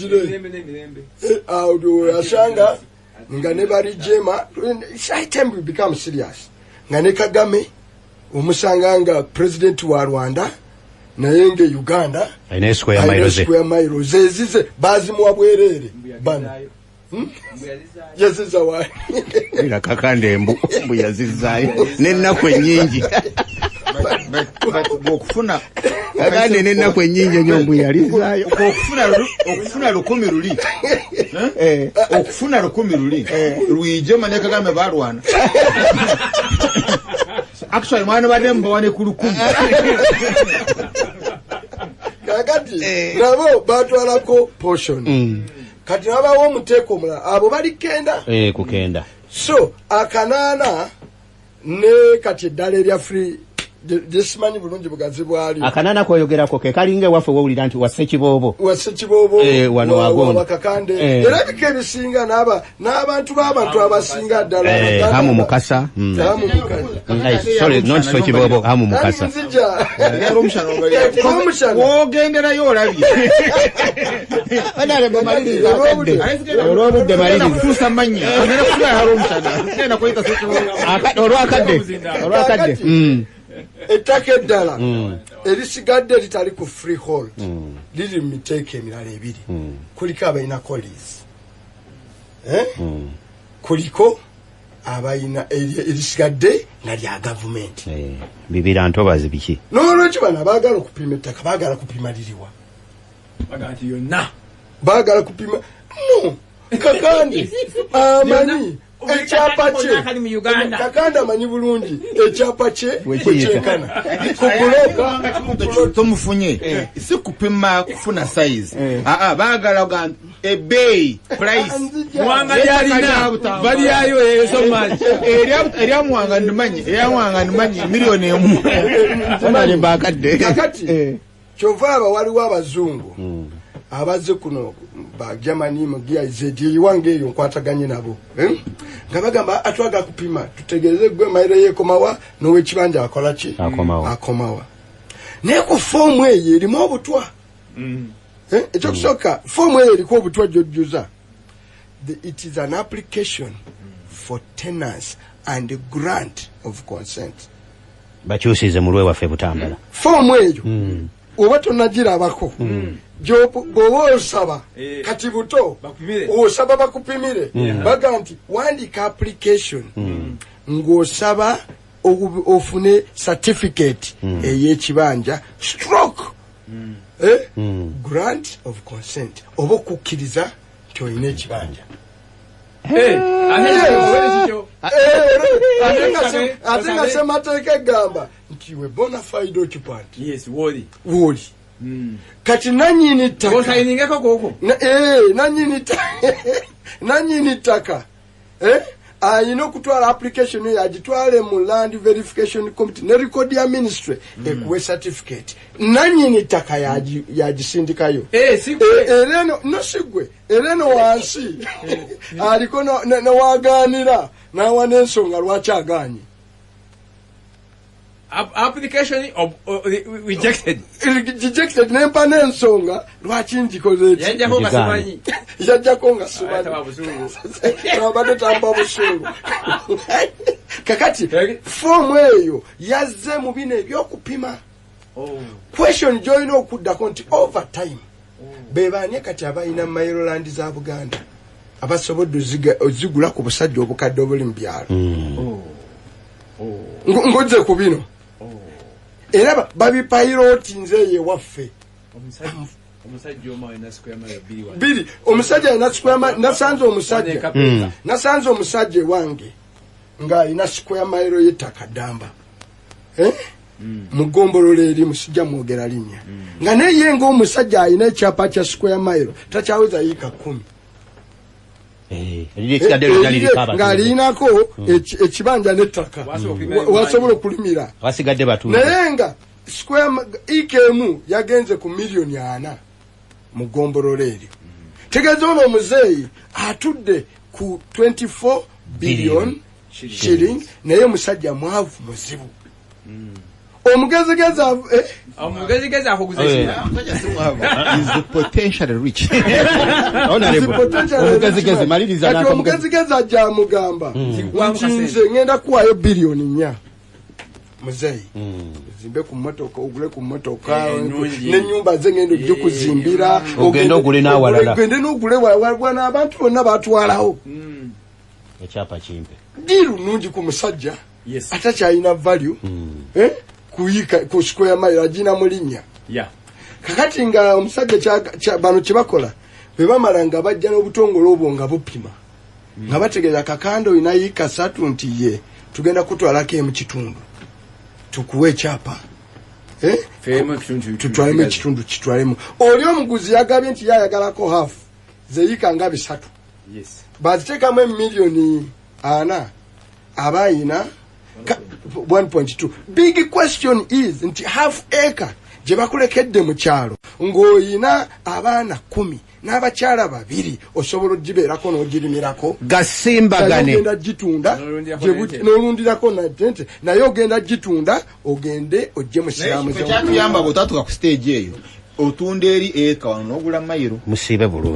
Speaker 4: asanga nga ne bali jema item will become serious nga ne Kagame omusanga nga president wa Rwanda naye nge Uganda
Speaker 1: aina square miles
Speaker 4: zezize bazimuwa bwerere bana yaziza wa
Speaker 1: ila kakande mbu yazizayo nennaku ennyingi
Speaker 2: okufuna
Speaker 1: kakande nennaku ennyingi nyombu yalizayo
Speaker 2: okufuna 10 luli okufuna 10 luli Rwigema ne Kagame balwana actually mwana badembo wane ku 10
Speaker 4: kakati nabo batwalako portion kati nabawo omuteeko omulala abo bali kenda
Speaker 1: kukenda
Speaker 4: so akanana ne kati eddala erya free jesimanyi bulungi bugazi bwali
Speaker 1: akanana kwoyogerako ke kalinga waffe wowulira nti wasekiboobo wano wagonda
Speaker 4: wakakande era bika ebisinga n'abantu b'abantu abasinga ddala
Speaker 1: hamu mukasa sorry not sekiboobo hamu mukasa
Speaker 2: wogenderayo olabye
Speaker 1: olwobudde maliriza
Speaker 2: kufuusa manyi agenda kufuna olw'omushana genda kweyita sekiboobo
Speaker 1: olwakadde
Speaker 4: ettaka eddala erisigadde litali ku freehold liri mu miteeko emirala ebiri kuliko abalina college kuliko abalina erisigadde nga lya gavumenti
Speaker 1: bibira ntobazi biki
Speaker 4: n'olwekyo bano abaagala okupima ettaka baagala kupima liriwa baagala kupima no kakandi amanyi ekyapa kye kakanda amanyi bulungi ekyapa kye kwenkana
Speaker 2: tomufunye si kupima kufuna size baagala ga ebeeyi price
Speaker 3: mwanga yalina baliyayo so much
Speaker 2: erya mwanga ndimanyi miliyoni emu
Speaker 1: somali bakadde
Speaker 4: kakati kyova waliwo abazungu abaze kuno ba Germany mu GIZ yiwange eyo nkwataganye nabo nga bagamba atwaga kupima tutegereze gwe maire yekomawa nowe kibanja akola ki akomawa ne ku form eyo erimu obutwa ekyo kusoka form eyo eriko obutwa jojjuza it is an application for tenants and grant of consent
Speaker 1: bakyusize mulwe waffe butambala
Speaker 4: form eyo oba tonagirabako bw'oba osaba kati buto osaba bakupimire baga nti wandika application ng'osaba ofune certificate ey'ekibanja stroke grant of consent oba okukkiriza nti olina ekibanja ate nga semateeka egamba nti we bona fide occupant woli kati nanyini ttaka nanyini ttaka ayina okutwala application eyo agitwale mu land verification committee ne record ya ministry ekuwe certificate nanyini ttaka yagisindikayo ereno nosigwe ereno wansi aliko newaganira nawa n'ensonga lwaki aganye
Speaker 3: application rejected
Speaker 4: nempa n'ensonga lwaki njikoze eki yajjako nga simanyi abadde tamba busuulu kakati fomu eyo yazze mu bino ebyokupima question gy'olina okuddako nti over time bebaani kati abalina mailolandi za Buganda abasobodde ozigula ku busajja obukadde obuli mu byalo ng'ojje ku bino era babipayiroti nze yewaffe biri omusajja alina square mile nasanze omusajja ewange ng'alina square mile y'ettaka ddamba mugombolola eri musijja mwogera linnya nga naye ng'omusajja alina ekyapa kya square mile takyaweza yiika 10 ng'aliinako ekibanja n'ettaka wasobola okulimira
Speaker 1: wasigadde batuuze
Speaker 4: naye nga ikemu yagenze ku miliyoni 4 mu ggombolola eryo tegeeza ono omuzeeyi atudde ku 24 billion shilling naye musajja mwavu muzibu omugezigezi
Speaker 2: is the potential rich
Speaker 4: omugezigezi ajja amugamba nze ngenda kuwaayo biliyoni 4 muzeeyi zimbe ku mmotoka ogule ku mmotoka n'ennyumba ze ngenda ojja okuzimbira
Speaker 1: ogende ogule n'awalala
Speaker 4: ogende n'ogule walala abantu bonna baatwalawo
Speaker 1: ekyapa kimpe
Speaker 4: diru nungi ku musajja atakyalina value kuyika ku square mile agina mulinya kakati nga omusajja bano kyebakola bebamala nga bajja n'obutongole obwo nga bupima nga bategeeza kakando inayika 3 nti ye tugenda kutwalako mu kitundu tukuwe ekyapa tutwalemu ekitundu kitwalemu oli omuguzi yagambye nti yayagalako half zeyika nga 3 baziteekamu emiliyoni 4 abayina 1.2 big question is nti half acre gye bakulekedde mu kyalo ng'oyina abaana 10 n'abakyala 2 osobola ogibeerako n'ogirimirako
Speaker 1: gasimbagane
Speaker 4: ogenda gitunda n'olundirako naye ogenda gitunda ogende ojje mu siraamu
Speaker 2: kyatuyamba bw'otatuuka ku stage eyo otunda eri eka wano n'ogula mayiro
Speaker 1: musiibe bulungi